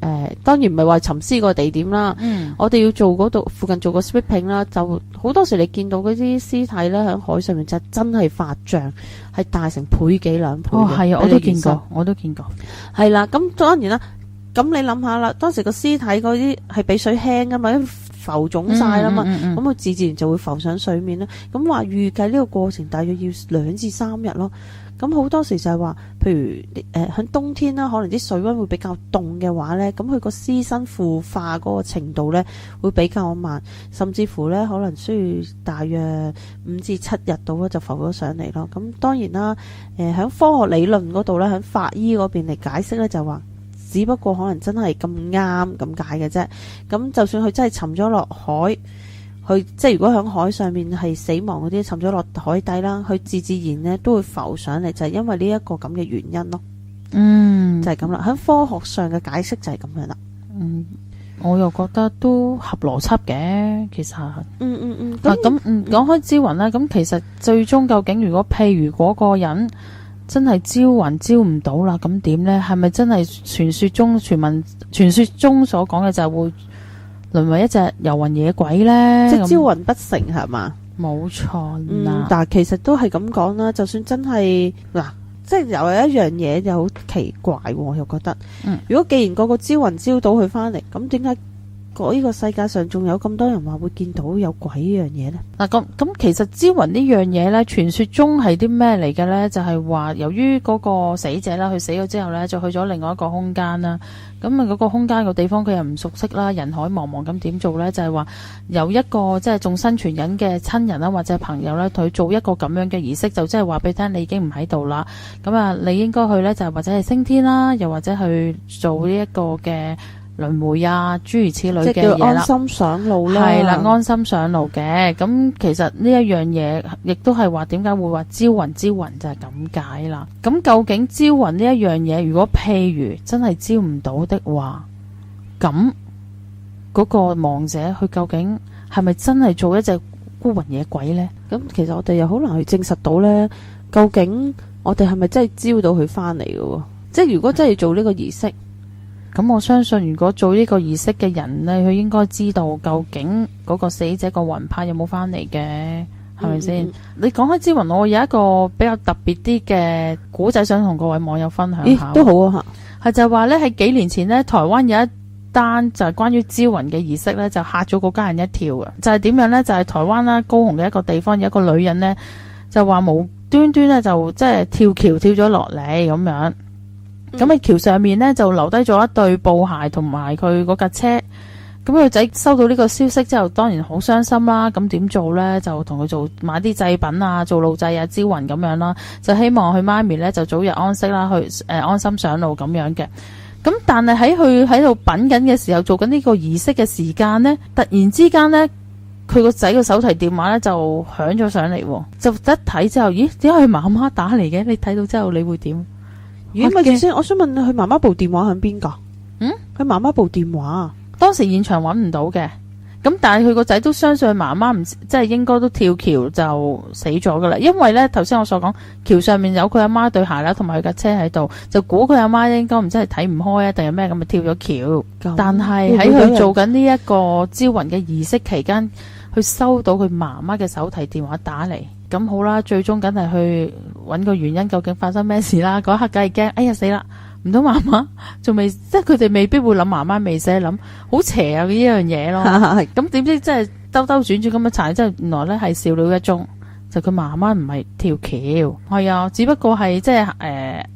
當然唔係話沉屍個地點啦。我哋要做嗰度附近做個 sweeping 啦，就好多時你見到嗰啲屍體咧喺海上面就真係發脹，係大成倍幾兩倍。係啊，我都見過。係啦，咁當然啦，咁你諗下啦，當時個屍體嗰啲係比水輕噶嘛，浮腫晒啦嘛，咁佢自然就會浮上水面啦。咁話預計呢個過程大約要2至3日咯。咁好多時就係話，譬如喺冬天啦，可能啲水溫會比較凍嘅話呢，咁佢個屍身腐化嗰個程度呢會比較慢，甚至乎呢可能需要大約5至7日到就浮咗上嚟咯。咁當然啦，喺科學理論嗰度呢，喺法醫嗰邊嚟解釋呢，就話，只不過可能真係咁啱咁解嘅啫。咁就算佢真係沉咗落海。佢即係如果喺海上面係死亡嗰啲沉咗落海底啦，佢自然呢都會浮上嚟，就係因為呢一個咁嘅原因咯。就係咁啦。喺科學上嘅解釋就係咁樣啦。我又覺得都合邏輯嘅，其實。咁講開招魂啦，咁其實最終究竟如果譬如嗰個人真係招魂招唔到啦，咁點呢？係咪真係傳說中所講嘅就係會淪為一隻遊魂野鬼呢？即係招魂不成係嘛？冇錯啦。但係其實都係咁講啦，就算真係嗱，即係有一樣嘢就好奇怪，我又覺得，如果既然個個招魂招到佢翻嚟，咁點解呢個世界上仲有咁多人話會見到有鬼呢樣嘢呢？嗱，咁其實招魂呢樣嘢呢，傳說中係啲咩嚟嘅呢？就係話由於嗰個死者啦，佢死咗之後呢，就去咗另外一個空間啦。咁啊，嗰個空間個地方佢又唔熟悉啦，人海茫茫，咁點做呢？就係話由一個即係仲生存緊嘅親人啦，或者朋友咧，佢做一個咁樣嘅儀式，就即係話俾你聽，你已經唔喺度啦。咁啊，你應該去呢，就或者係升天啦，又或者去做呢一個嘅輪迴啊，諸如此類嘅嘢啦。即係叫安心上路啦。係啦，安心上路嘅。咁其實呢一樣嘢，亦都係話點解會話招魂就係咁解啦。咁究竟招魂呢一樣嘢，如果譬如真係招唔到的話，咁嗰個亡者佢究竟係咪真係做一隻孤魂野鬼呢？咁其實我哋又好難去證實到呢，究竟我哋係咪真係招到佢翻嚟嘅？即係如果真係做呢個儀式。咁我相信，如果做呢個儀式嘅人呢，佢應該知道究竟嗰個死者個魂魄有冇翻嚟嘅，係咪先？你講開招魂，我有一個比較特別啲嘅古仔，想同各位網友分享下。都好啊，係就係話呢，喺幾年前呢，台灣有一單就係關於招魂嘅儀式呢，就嚇咗嗰家人一跳嘅。就係點樣呢？就係台灣啦，高雄嘅一個地方有一個女人呢，就話無端端呢，就即係跳橋跳咗落嚟咁樣。咁喺橋上面呢，就留低咗一對布鞋同埋佢嗰架車。咁佢仔收到呢個消息之後，當然好傷心啦。咁點做呢？就同佢買啲祭品啊，做路祭啊，招魂咁樣啦。就希望佢媽咪呢，就早日安息啦，去安心上路咁樣嘅。咁但係喺佢喺度品緊嘅時候，做緊呢個儀式嘅時間呢，突然之間呢，佢個仔個手提電話呢，就響咗上嚟，就一睇之後，咦？點解係媽媽打嚟嘅？你睇到之後你會點？咪住先，我想問佢媽媽部電話喺邊噶？佢媽媽部電話當時現場揾唔到嘅，咁但係佢個仔都相信佢媽媽唔即係應該都跳橋就死咗噶啦，因為咧頭先我所講橋上面有佢阿媽對鞋啦，同埋佢架車喺度，就估佢阿媽應該唔知係睇唔開啊定係咩咁，咪跳咗橋。但係喺佢做緊呢一個招魂嘅儀式期間，佢收到佢媽媽嘅手提電話打嚟，咁好啦，最終梗係去揾個原因，究竟發生咩事啦？嗰一刻梗係驚，哎呀死啦！唔通媽媽仲未，即係佢哋未必會諗媽媽未死，諗好邪啊呢樣嘢咯。咁點知即係兜兜轉轉咁樣查，即係原來咧係笑料一宗，就佢媽媽唔係跳橋，係啊，只不過係即係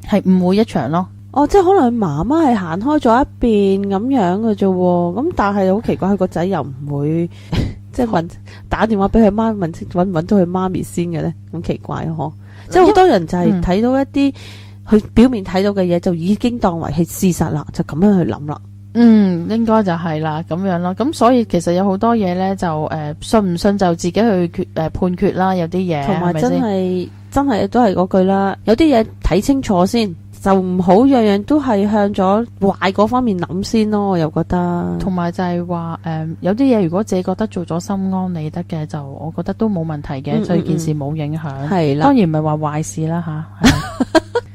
係誤會一場咯。哦，即係可能佢媽媽係行開咗一邊咁樣嘅啫喎，咁但係好奇怪，佢個仔又唔會即係問打電話俾佢媽問揾唔揾到佢媽咪先嘅咧，咁奇怪嗬。即係好多人就係睇到一啲佢表面睇到嘅嘢，就已經當為係事實啦，就咁樣去諗啦。應該就係啦，咁樣咯。咁所以其實有好多嘢咧，就信唔信就自己去判決啦。有啲嘢同埋真係都係嗰句啦，有啲嘢睇清楚先，就唔好樣樣都係向咗壞嗰方面諗先咯。我又覺得，同埋就係話有啲嘢如果自己覺得做咗心安理得嘅，就我覺得都冇問題嘅，對件事冇影響。係啦，當然唔係話壞事啦吓。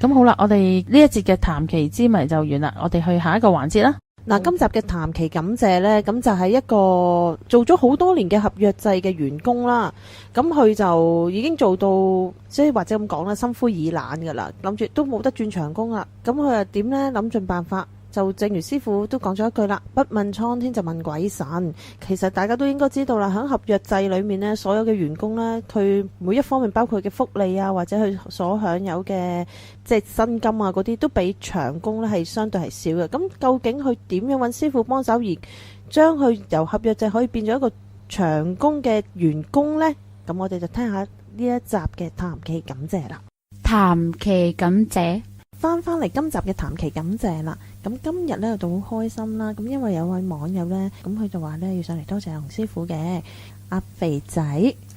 咁好啦，我哋呢一節嘅談期之謎就完啦，我哋去下一個環節啦。嗱，今集嘅談期感謝呢，咁就係一個做咗好多年嘅合約制嘅員工啦。咁佢就已經做到，即係或者咁講啦，心灰意冷噶啦，諗住都冇得轉長工啦。咁佢又點呢？諗盡辦法。就正如師傅都講咗一句啦，不問蒼天就問鬼神。其實大家都應該知道啦，喺合約制裏面呢，所有嘅員工呢，佢每一方面包括佢嘅福利啊，或者佢所享有嘅即係薪金啊嗰啲，都比長工呢係相對係少嘅。咁究竟佢點樣揾師傅幫手而將佢由合約制可以變咗一個長工嘅員工呢？咁我哋就聽下呢一集嘅談期感謝啦。談期感謝。翻嚟今集嘅談期感謝啦，咁今日呢就好開心啦，咁因為有位網友呢，咁佢就話呢要上嚟多謝洪師傅嘅阿肥仔，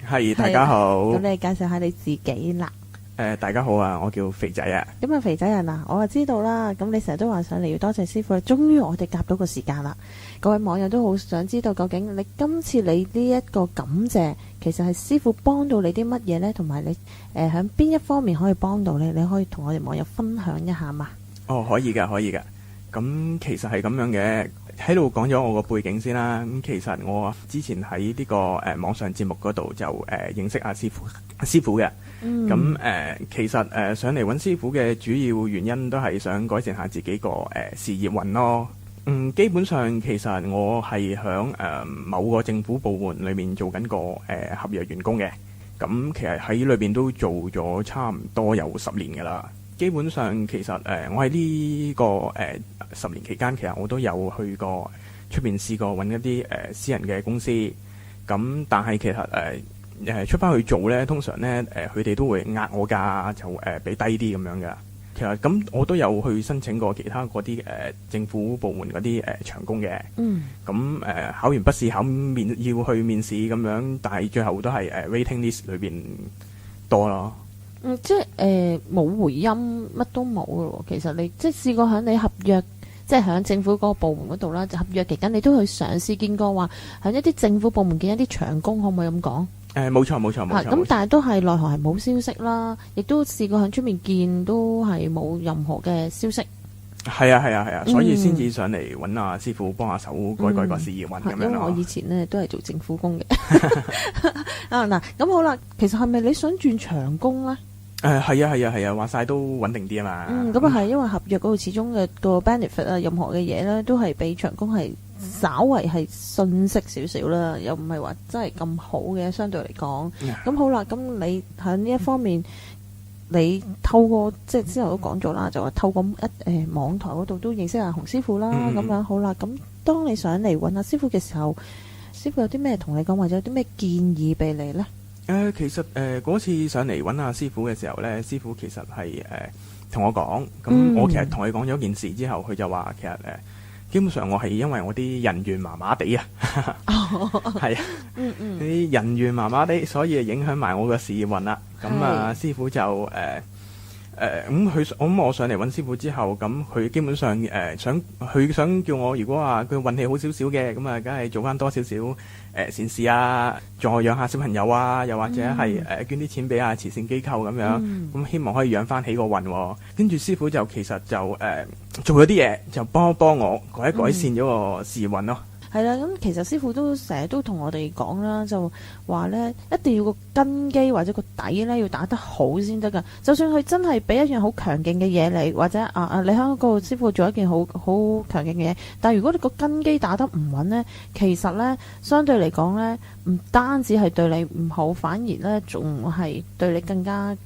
係大家好，咁你介紹下你自己啦。大家好啊，我叫肥仔啊。咁啊，肥仔啊嗱，我就知道啦，咁你成日都話上嚟要多謝師傅，終於我哋夾到個時間啦。各位網友都好想知道，究竟你今次你呢一個感謝，其實係師傅幫到你啲乜嘢呢？同埋你喺邊一方面可以幫到你？你可以同我哋網友分享一下嘛？哦，可以噶，可以噶。咁其實係咁樣嘅，喺度講咗我個背景先啦。咁其實我之前喺呢個網上節目嗰度就認識阿師傅嘅。咁其實上嚟揾師傅嘅主要原因都係想改善下自己個事業運咯。基本上其實我係響某個政府部門裏面做緊個合約員工嘅。咁其實喺裏邊都做咗差唔多有10年噶啦。基本上其實我喺呢個10年期間，其實我都有去過出邊試過揾一啲私人嘅公司。咁但係其實出翻去做呢，通常呢佢哋都會壓我價，就俾低啲咁樣㗎。其實咁我都有去申請過其他嗰啲政府部門嗰啲長工嘅。咁考完筆試要去面試咁樣，但係最後都係waiting list 裏邊多咯。即係冇回音，乜都冇嘅喎。其實你即係試過喺你合約，即係喺政府嗰個部門嗰度啦，合約期間你都去嘗試見過話喺一啲政府部門見一啲長工，可唔可以咁講？冇錯。咁但係都係奈何係冇消息啦，亦都試過喺出面見，都係冇任何嘅消息。係啊，所以先至上嚟揾阿師傅幫下手改個事業運咁樣咯。因為我以前呢都係做政府工嘅。嗱，咁好啦，其實係咪你想轉長工呢？係啊，話晒都穩定啲啊嘛。咁啊係，因為合約嗰度始終嘅個 benefit 啊，任何嘅嘢咧都係比長工係稍為係遜色少少啦，又唔係話真係咁好嘅，相對嚟講。咁好啦，咁你喺呢一方面，你透過即係之後都講咗啦，就話透過網台嗰度都認識阿洪師傅啦。咁樣好啦，咁當你上嚟揾阿師傅嘅時候，師傅有啲咩同你講，或者有啲咩建議俾你呢？其實嗰次上嚟揾阿師傅嘅時候呢，師傅其實係同我講，咁我其實同佢講咗件事之後，佢就話其實基本上我係因為我啲人緣麻麻地啊，係啊，啲人緣麻麻地，所以影響埋我嘅事業運啦。咁師傅就我上嚟揾師傅之後，咁佢基本上想叫我，如果話佢運氣好少少嘅，咁啊，梗係做翻多少少善事啊，助養下小朋友啊，又或者係捐啲錢俾下慈善機構咁樣，咁希望可以養翻起個運喎。跟住師傅就其實就做咗啲嘢，就幫我改善咗個事業運咯。係啦，咁其實師傅都成日都同我哋講啦，就話咧一定要個根基或者個底咧要打得好先得噶。就算佢真係俾一樣好強勁嘅嘢你，或者你喺個師傅做一件好強勁嘅嘢，但係如果你個根基打得唔穩咧，其實咧相對嚟講咧，唔單止係對你唔好，反而咧仲係對你更加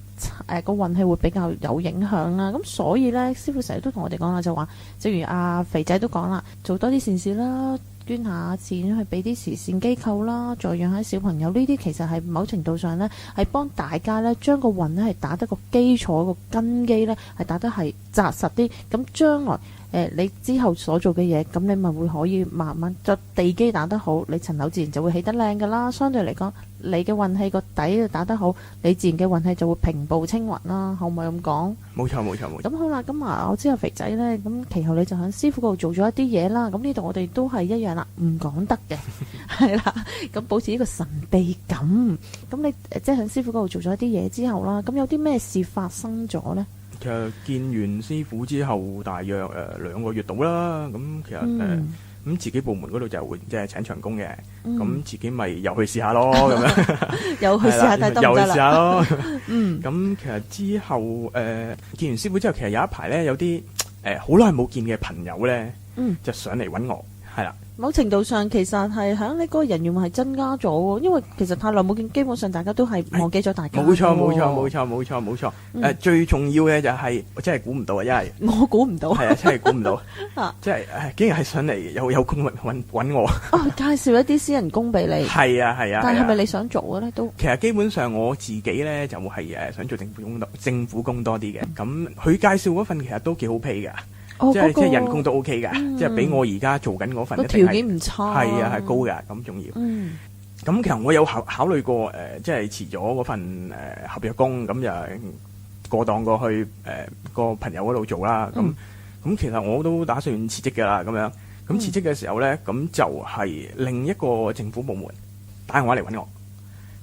個運氣會比較有影響啦。咁所以咧，師傅成日都同我哋講啦，就話正如阿肥仔都講啦，做多啲善事啦，捐下錢去俾啲慈善機構啦，助養下小朋友，呢啲其實係某程度上呢，係幫大家呢將個運呢係打得個基礎個根基呢係打得係紮實啲，咁將來你之後所做嘅嘢，咁你咪會可以慢慢就地基打得好，你層樓自然就會起得靚噶啦。相對嚟講，你嘅運氣個底打得好，你自然嘅運氣就會平步青雲啦。可唔可以咁講？冇錯。咁好啦，咁我知道肥仔呢，咁其後你就喺師傅嗰度做咗一啲嘢啦。咁呢度我哋都係一樣啦，唔講得嘅，係啦。咁保持呢個神秘感。咁你即係喺師傅嗰度做咗一啲嘢之後啦，咁有啲咩事發生咗呢？其實見完師傅之後，大約2個月到啦。咁其實咁自己部門嗰度就會即係請長工嘅，咁自己咪又去試下咯，咁樣又去試下睇得唔得啦？又去試下咯。咁其實之後見完師傅之後，其實有一排咧有啲好耐冇見嘅朋友咧，就上嚟揾我，係啦。某程度上其實係響你嗰個人員係增加咗喎，因為其實太耐冇見，基本上大家都係忘記咗大家。冇錯。最重要嘅就係我真係估唔到啊，因為我估唔到，係啊，真係估唔到，即係竟然係上嚟有工揾我。介紹一啲私人工俾你。係啊。但係咪你想做嘅咧？都其實基本上我自己咧就係想做政府工多啲嘅。咁佢介紹嗰份其實都幾好 pay 㗎。即係人工都 OK 㗎，即係比我而家做緊嗰份一定係條件唔差，係啊，係高㗎，咁仲要。咁其實我有考慮過即係辭咗嗰份合約工，咁就過檔過去個朋友嗰度做啦。咁其實我都打算辭職㗎啦，咁樣。咁辭職嘅時候咧，咁就係另一個政府部門打電話嚟揾我。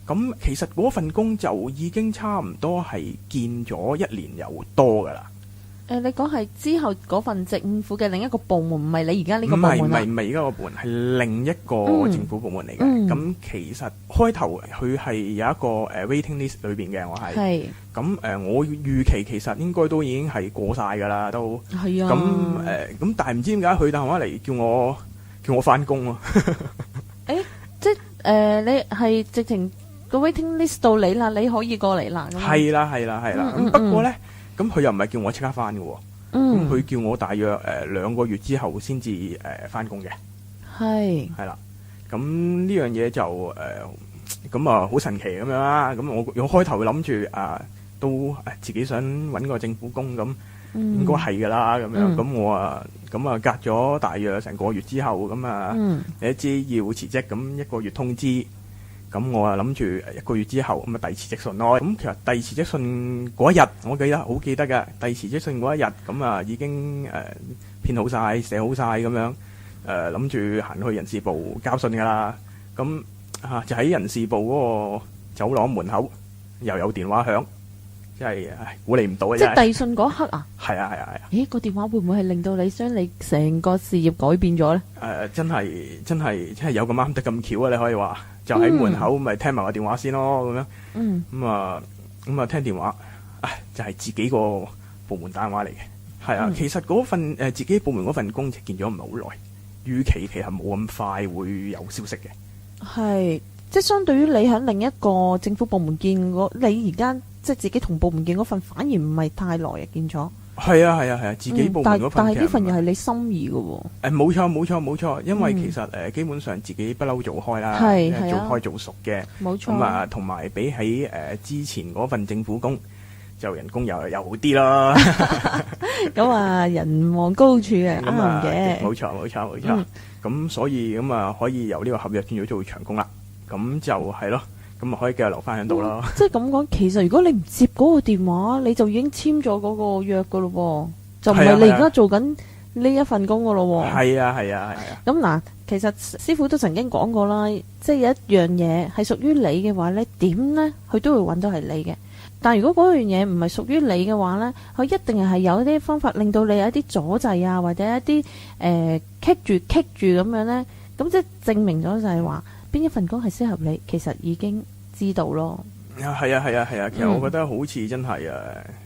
咁其實嗰份工就已經差唔多係見咗1年有多㗎啦。你講係之後嗰份政府嘅另一個部門，唔係你而家呢個部門啊？唔係而家個部門，係另一個政府部門嚟嘅。咁其實開頭佢係有一個waiting list 裏邊嘅，我係。咁我預期其實應該都已經係過晒㗎啦，都。係啊。咁但係唔知點解佢打電話嚟叫我翻工咯。即係你係直情個 waiting list 到你啦，你可以過嚟啦。係啦。咁不過咧。咁佢又唔係叫我即刻翻嘅喎，咁佢叫我大約2個月之後先至翻工嘅，係啦。咁呢樣嘢就咁好神奇咁樣啦。咁我開頭諗住都自己想揾個政府工，咁應該係㗎啦咁樣。咁我隔咗大約成個月之後，咁你知要辭職，咁1個月通知。咁我諗住1個月之後咁遞辭職信咯。咁其實遞辭職信嗰一日，我好記得㗎。遞辭職信嗰一日，咁已經編好晒、寫好晒咁樣。諗住行去人事部交信㗎啦。咁就喺人事部嗰個走廊門口，又有電話響，真係估你唔到啊！即係遞信嗰刻啊？係啊。咦，個電話會唔會係令到你將你成個事業改變咗咧？真係有咁啱得咁巧啊！你可以話。就喺門口咪聽埋個電話先咯，咁樣。咁啊聽電話，就係自己個部門打電話嚟嘅。係啊，其實嗰份自己部門嗰份工見咗唔係好耐，預期其實冇咁快會有消息嘅。係，即係相對於你喺另一個政府部門見你而家即係自己同部門見嗰份，反而唔係太耐啊，見咗。係啊，自己部門嗰份。但係呢份又係你心儀嘅喎。冇錯，因為其實基本上自己不嬲做開啦，做開做熟嘅。冇錯。咁同埋比起之前嗰份政府工，就人工又好啲啦。咁人望高處嘅啱嘅。冇錯。咁所以可以由呢個合約轉咗做長工啦。咁就係咯。咁咪可以繼續留翻喺度咯。即係咁講，其實如果你唔接嗰個電話，你就已經簽咗嗰個約噶咯喎，就唔係你而家做緊呢一份工噶咯喎。係啊係啊係啊。咁嗱，其實師傅都曾經講過啦，即係有一樣嘢係屬於你嘅話呢，點呢？佢都會揾到係你嘅。但如果嗰樣嘢唔係屬於你嘅話呢，佢一定係有一啲方法令到你有一啲阻滯啊，或者一啲棘住咁樣呢。咁即係證明咗就係話邊一份工係適合你，其實已經知道咯。係啊，其實我覺得好似真係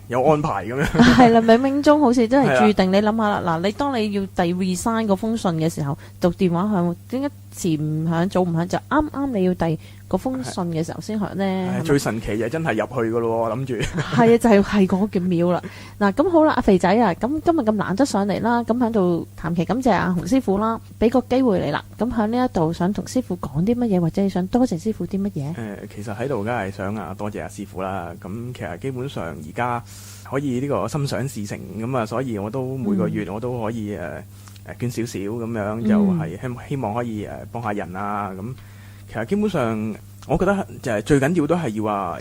有安排咁樣。係啦，冥冥中好似真係注定。你諗下啦，嗱，你當你要遞 resign 嗰封信嘅時候，讀電話響，點解遲唔響早唔響？就啱啱你要遞嗰封信嘅時候先響呢。最神奇就真係入去噶咯，諗住。係啊，就係嗰個妙啦。嗱，咁好啦，阿肥仔啊，咁今日咁難得上嚟啦，咁喺度談期感謝阿洪師傅啦，俾個機會你啦。咁喺呢一度想同師傅講啲乜嘢，或者你想多謝師傅啲乜嘢？其實喺度梗係想多謝阿師傅啦。咁其實基本上而家可以呢個心想事成咁啊，所以我都每個月我都可以捐少少咁樣，就係希望可以幫下人啊。咁其實基本上我覺得就係最緊要都係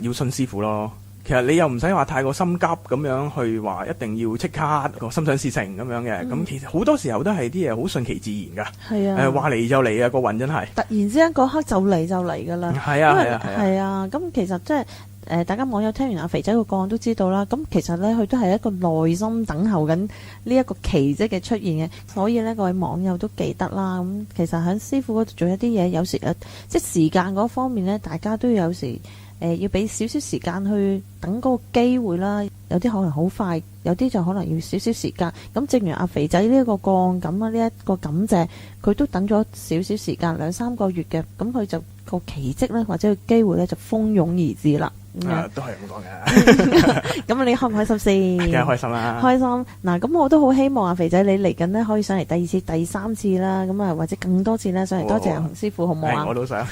要信師傅咯。其實你又唔使話太過心急咁樣去話一定要即刻個心想事成咁樣嘅。咁其實好多時候都係啲嘢好順其自然㗎。係啊，話嚟就嚟啊，個運真係突然之間嗰刻就嚟㗎啦。係啊。咁其實即係大家網友聽完阿肥仔個個案都知道啦。咁其實咧佢都係一個耐心等候緊呢一個奇蹟嘅出現嘅。所以呢，各位網友都記得啦。咁其實喺師傅嗰度做一啲嘢，有時即係時間嗰方面呢，大家都有時。要俾少少時間去等嗰個機會啦，有啲可能好快，有啲就可能要少少時間。咁正如阿肥仔呢一個個案咁啊，呢一個感謝佢都等咗少少時間2-3個月嘅，咁佢就個奇蹟呢，或者個機會呢，就蜂擁而至啦。都係咁講嘅。咁你開唔開心先？梗係開心啦！開心嗱，咁我都好希望阿肥仔你嚟緊呢，可以上嚟第2次、第3次啦，咁啊或者更多次呢，上嚟多謝阿洪師傅，好唔好啊？我都想。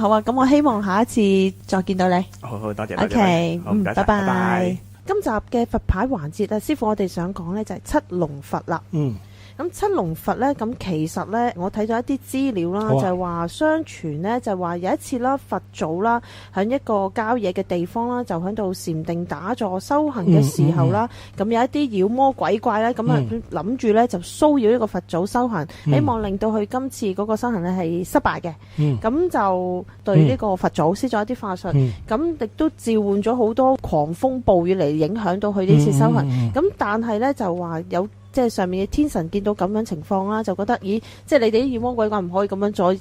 好啊，咁我希望下一次再見到你。好，多謝。OK，拜拜。今集嘅佛牌環節啊，師傅我哋想講呢就係七龍佛啦。咁七龍佛呢，咁其實呢，我睇咗一啲資料啦，就係話相傳呢，就話有一次啦，佛祖啦，喺一個郊野嘅地方啦，就喺度禪定打坐修行嘅時候啦，咁有一啲妖魔鬼怪咧，咁啊諗住呢，就騷擾呢個佛祖修行，希望令到佢今次嗰個修行呢係失敗嘅。咁就對呢個佛祖施咗一啲法術，咁亦都召喚咗好多狂風暴雨嚟影響到佢呢次修行。咁但係呢，就話有。即係上面嘅天神見到咁樣情況啦，就覺得咦，即係你哋啲妖魔鬼怪唔可以咁樣阻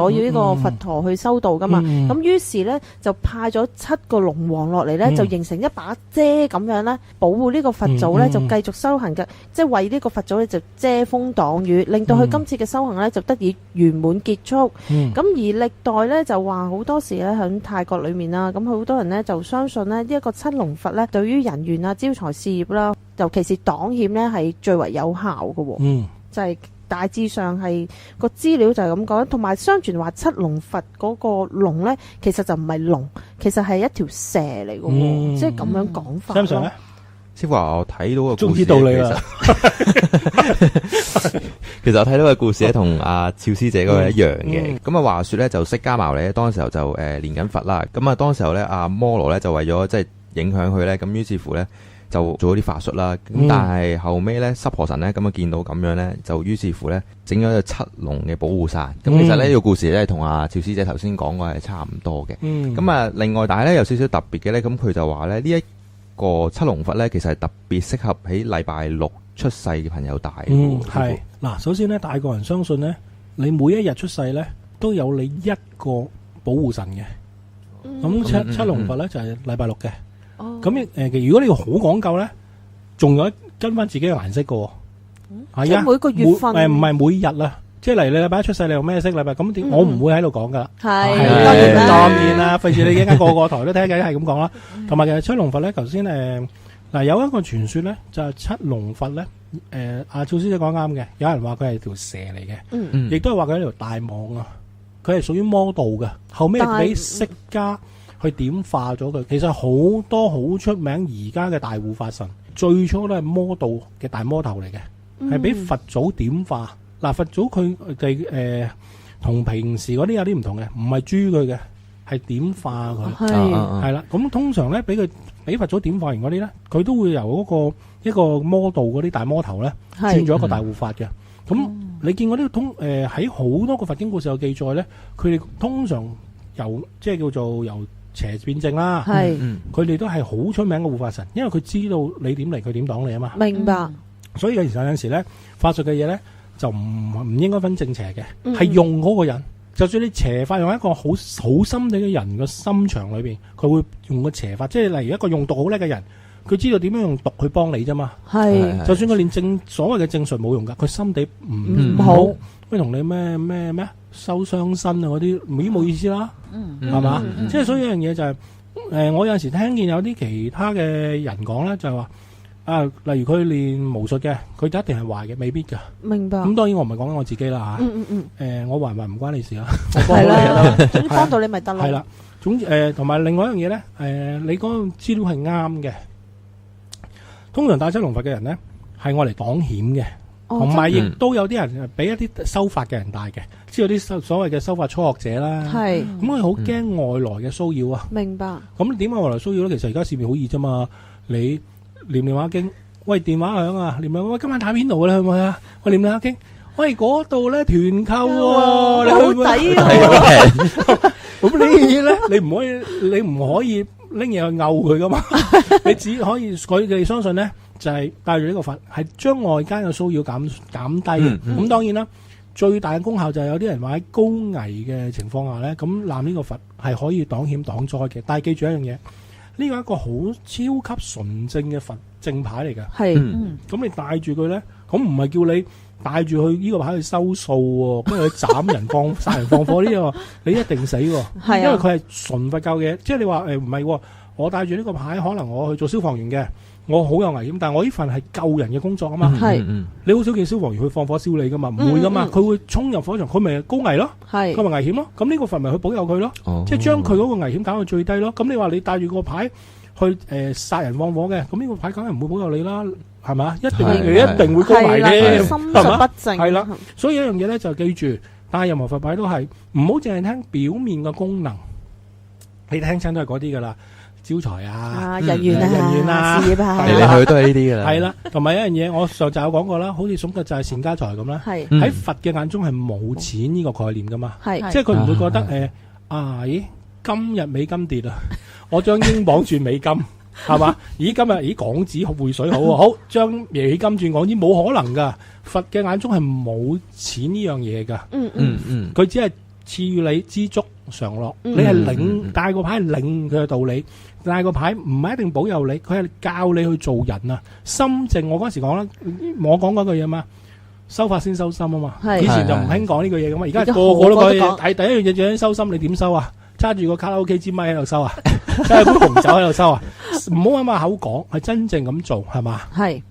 擾呢個佛陀去修道噶嘛？咁於是呢，就派咗7個龍王落嚟呢，就形成一把遮咁樣呢，保護呢個佛祖呢，就繼續修行嘅，即係為呢個佛祖呢，就遮風擋雨，令到佢今次嘅修行呢，就得以圓滿結束。咁而歷代呢，就話好多時呢，喺泰國裏面啦，咁好多人呢，就相信呢，呢一個七龍佛呢，對於人緣啊、招財事業啦，尤其是擋險呢，係最為有效嘅。就係大致上係個資料就係咁講，同埋相傳話七龍佛嗰個龍呢，其實就唔係龍，其實係一條蛇嚟嘅，即係咁樣講法。相咧，師傅話我睇到個故事，終於到你啦。其實我睇到個故事咧，同阿趙師姐嗰個一樣嘅。咁啊，話說咧，就釋迦牟尼咧，當時候就練緊佛啦。咁啊，當時候咧，阿摩羅咧就為咗即係影響佢咧，咁於是乎咧。就做咗啲法術啦，咁但係後尾咧，濕婆神咧咁啊見到咁樣咧，就於是乎咧整咗個七龍嘅保護傘。咁其實呢個故事咧同阿趙師姐頭先講嘅係差唔多嘅。咁啊，另外但係咧有少少特別嘅咧，咁佢就話咧呢一個七龍佛咧其實係特別適合喺禮拜6出世嘅朋友戴。係嗱，首先咧，大個人相信咧，你每一日出世咧都有你一個保護神嘅。咁七龍佛咧就係禮拜6嘅。咁如果你要好講究咧，仲有跟翻自己嘅顏色嘅，係啊，每個月份唔係每日啦，即係嚟你禮拜1出世，你用咩色禮拜？咁我唔會喺度講噶啦，係當然啦，費事你一間個台都聽緊係咁講啦。同埋其實七龍佛咧，頭先嗱有一個傳說咧，就係七龍佛咧，阿趙師姐講啱嘅，有人話佢係條蛇嚟嘅，亦都係話佢係一條大網啊，佢係屬於魔道嘅，後尾俾釋迦去點化咗佢。其實好多好出名而家嘅大護法神，最初都係魔道嘅大魔頭嚟嘅，係俾佛祖點化。嗱，佛祖佢哋同平時嗰啲有啲唔同嘅，唔係誅佢嘅，係點化佢。係係啦，咁通常咧俾佛祖點化完嗰啲咧，佢都會由嗰個一個魔道嗰啲大魔頭咧轉咗一個大護法嘅。咁你見過呢個喺好多個佛經故事有記載咧，佢哋通常即係叫做由邪變正啦。係，佢哋都係好出名嘅護法神，因為佢知道你點嚟，佢點擋你啊嘛。明白。所以其實有陣時咧，法術嘅嘢咧就唔應該分正邪嘅，係用嗰個人。就算你邪法用一個好心地嘅人嘅心腸裏邊，佢會用個邪法，即係例如一個用毒好叻嘅人，佢知道點樣用毒去幫你啫嘛。係，就算佢連所謂嘅正術冇用噶，佢心地唔好，咩同你咩收傷身啊嗰啲，已經冇意思啦，係嘛？即係所以一樣嘢就係，我有陣時聽見有啲其他嘅人講咧，就係話。例如佢練巫術嘅，佢就一定係壞嘅，未必㗎。明白。咁當然我唔係講緊我自己啦嚇。我壞唔關你事啦。係啦，總之幫到你咪得咯。係啦，同埋另外一樣嘢咧，你嗰個資料係啱嘅。通常帶七龍佛嘅人咧，係愛嚟擋險嘅，同埋亦都有啲人俾一啲修法嘅人帶嘅，知道啲所謂嘅修法初學者啦。係。咁佢好驚外來嘅騷擾啊。明白。咁點解外來騷擾咧？其實而家市面好易啫嘛，你。念電話經，喂電話響啊！念喂今晚睇邊度啦？去唔去啊？喂念電話經，喂嗰度咧團購喎，你去唔去？咁呢啲咧，你唔可以拎嘢去毆佢噶嘛？你只可以佢哋相信咧，就係帶住呢個佛，係將外間嘅騷擾減低。咁當然啦，最大嘅功效就係有啲人話喺高危嘅情況下咧，咁攬呢個佛係可以擋險擋災嘅。但係記住一樣嘢。呢個係一個好超級純正嘅佛正牌嚟㗎。係，咁你帶住佢咧，咁唔係叫你帶住去呢個牌去收數喎，跟住去斬人殺人放火呢個，你一定死喎。係，因為佢係純佛教嘅，即係你話唔係，我帶住呢個牌，可能我去做消防員嘅，我好有危險，但係我呢份係救人嘅工作啊嘛。係，你好少見消防員去放火燒你㗎嘛，唔會㗎嘛，佢會衝入火場，佢咪高危咯，佢咪危險咯。咁呢個佛咪去保佑佢咯，即係將佢嗰個危險減到最低咯。咁你話你帶住個牌去殺人放火嘅，咁呢個牌梗係唔會保佑你啦，係嘛？一定會高危嘅，心術不正。係啦，所以一樣嘢咧就記住，帶任何佛牌都係唔好淨係聽表面嘅功能，你聽親都係嗰啲㗎啦。招財啊，人緣啊，事業啊，嚟嚟去都係呢啲噶啦。係啦，同埋一樣嘢，我上集有講過啦，好似總結就係善家財咁啦。係喺佛嘅眼中係冇錢呢個概念噶嘛。係，即係佢唔會覺得咦，今日美金跌啊，我將英鎊轉美金，係嘛？今日港紙匯水好啊，好將美金轉港紙，冇可能噶。佛嘅眼中係冇錢呢樣嘢噶。佢只係賜予你知足常樂，你係領帶個牌係領佢嘅道理。帶個牌唔係一定保佑你，佢係教你去做人啊。心正，我嗰時講啦，我講嗰句嘢嘛，修法先修心啊嘛。以前就唔興講呢句嘢噶嘛，而家個個都講。係第一樣嘢，最緊修心，你點修啊？揸住個卡拉 OK 支咪喺度修啊，揸住杯紅酒喺度修啊，唔好啱啱口講，係真正咁做，係嘛？係。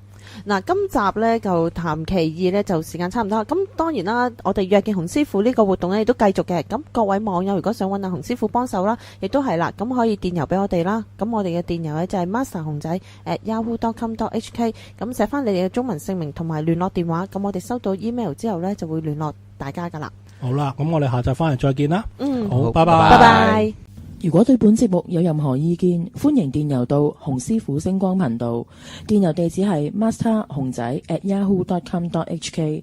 嗱，今集咧就談其意咧，就時間差唔多。咁當然啦，我哋約見洪師傅呢個活動咧，亦都繼續嘅。咁各位網友如果想揾阿洪師傅幫手啦，亦都係啦，咁可以電郵俾我哋啦。咁我哋嘅電郵咧就係 master.hongzai@yahoo.com.hk。咁寫翻你哋嘅中文姓名同埋聯絡電話。咁我哋收到 email 之後咧，就會聯絡大家噶啦。好啦，咁我哋下集翻嚟再見啦。好，拜拜。拜拜。如果對本節目有任何意見，歡迎電郵到洪師傅星光頻道，電郵地址係 masterhongzai@yahoo.com.hk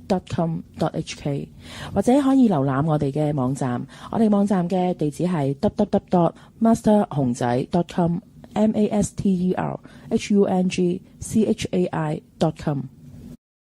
masterhongzai@yahoo.com.hk 或者可以瀏覽我哋嘅網站，我哋網站嘅地址係 www.masterhongzai.com masterhongzai.com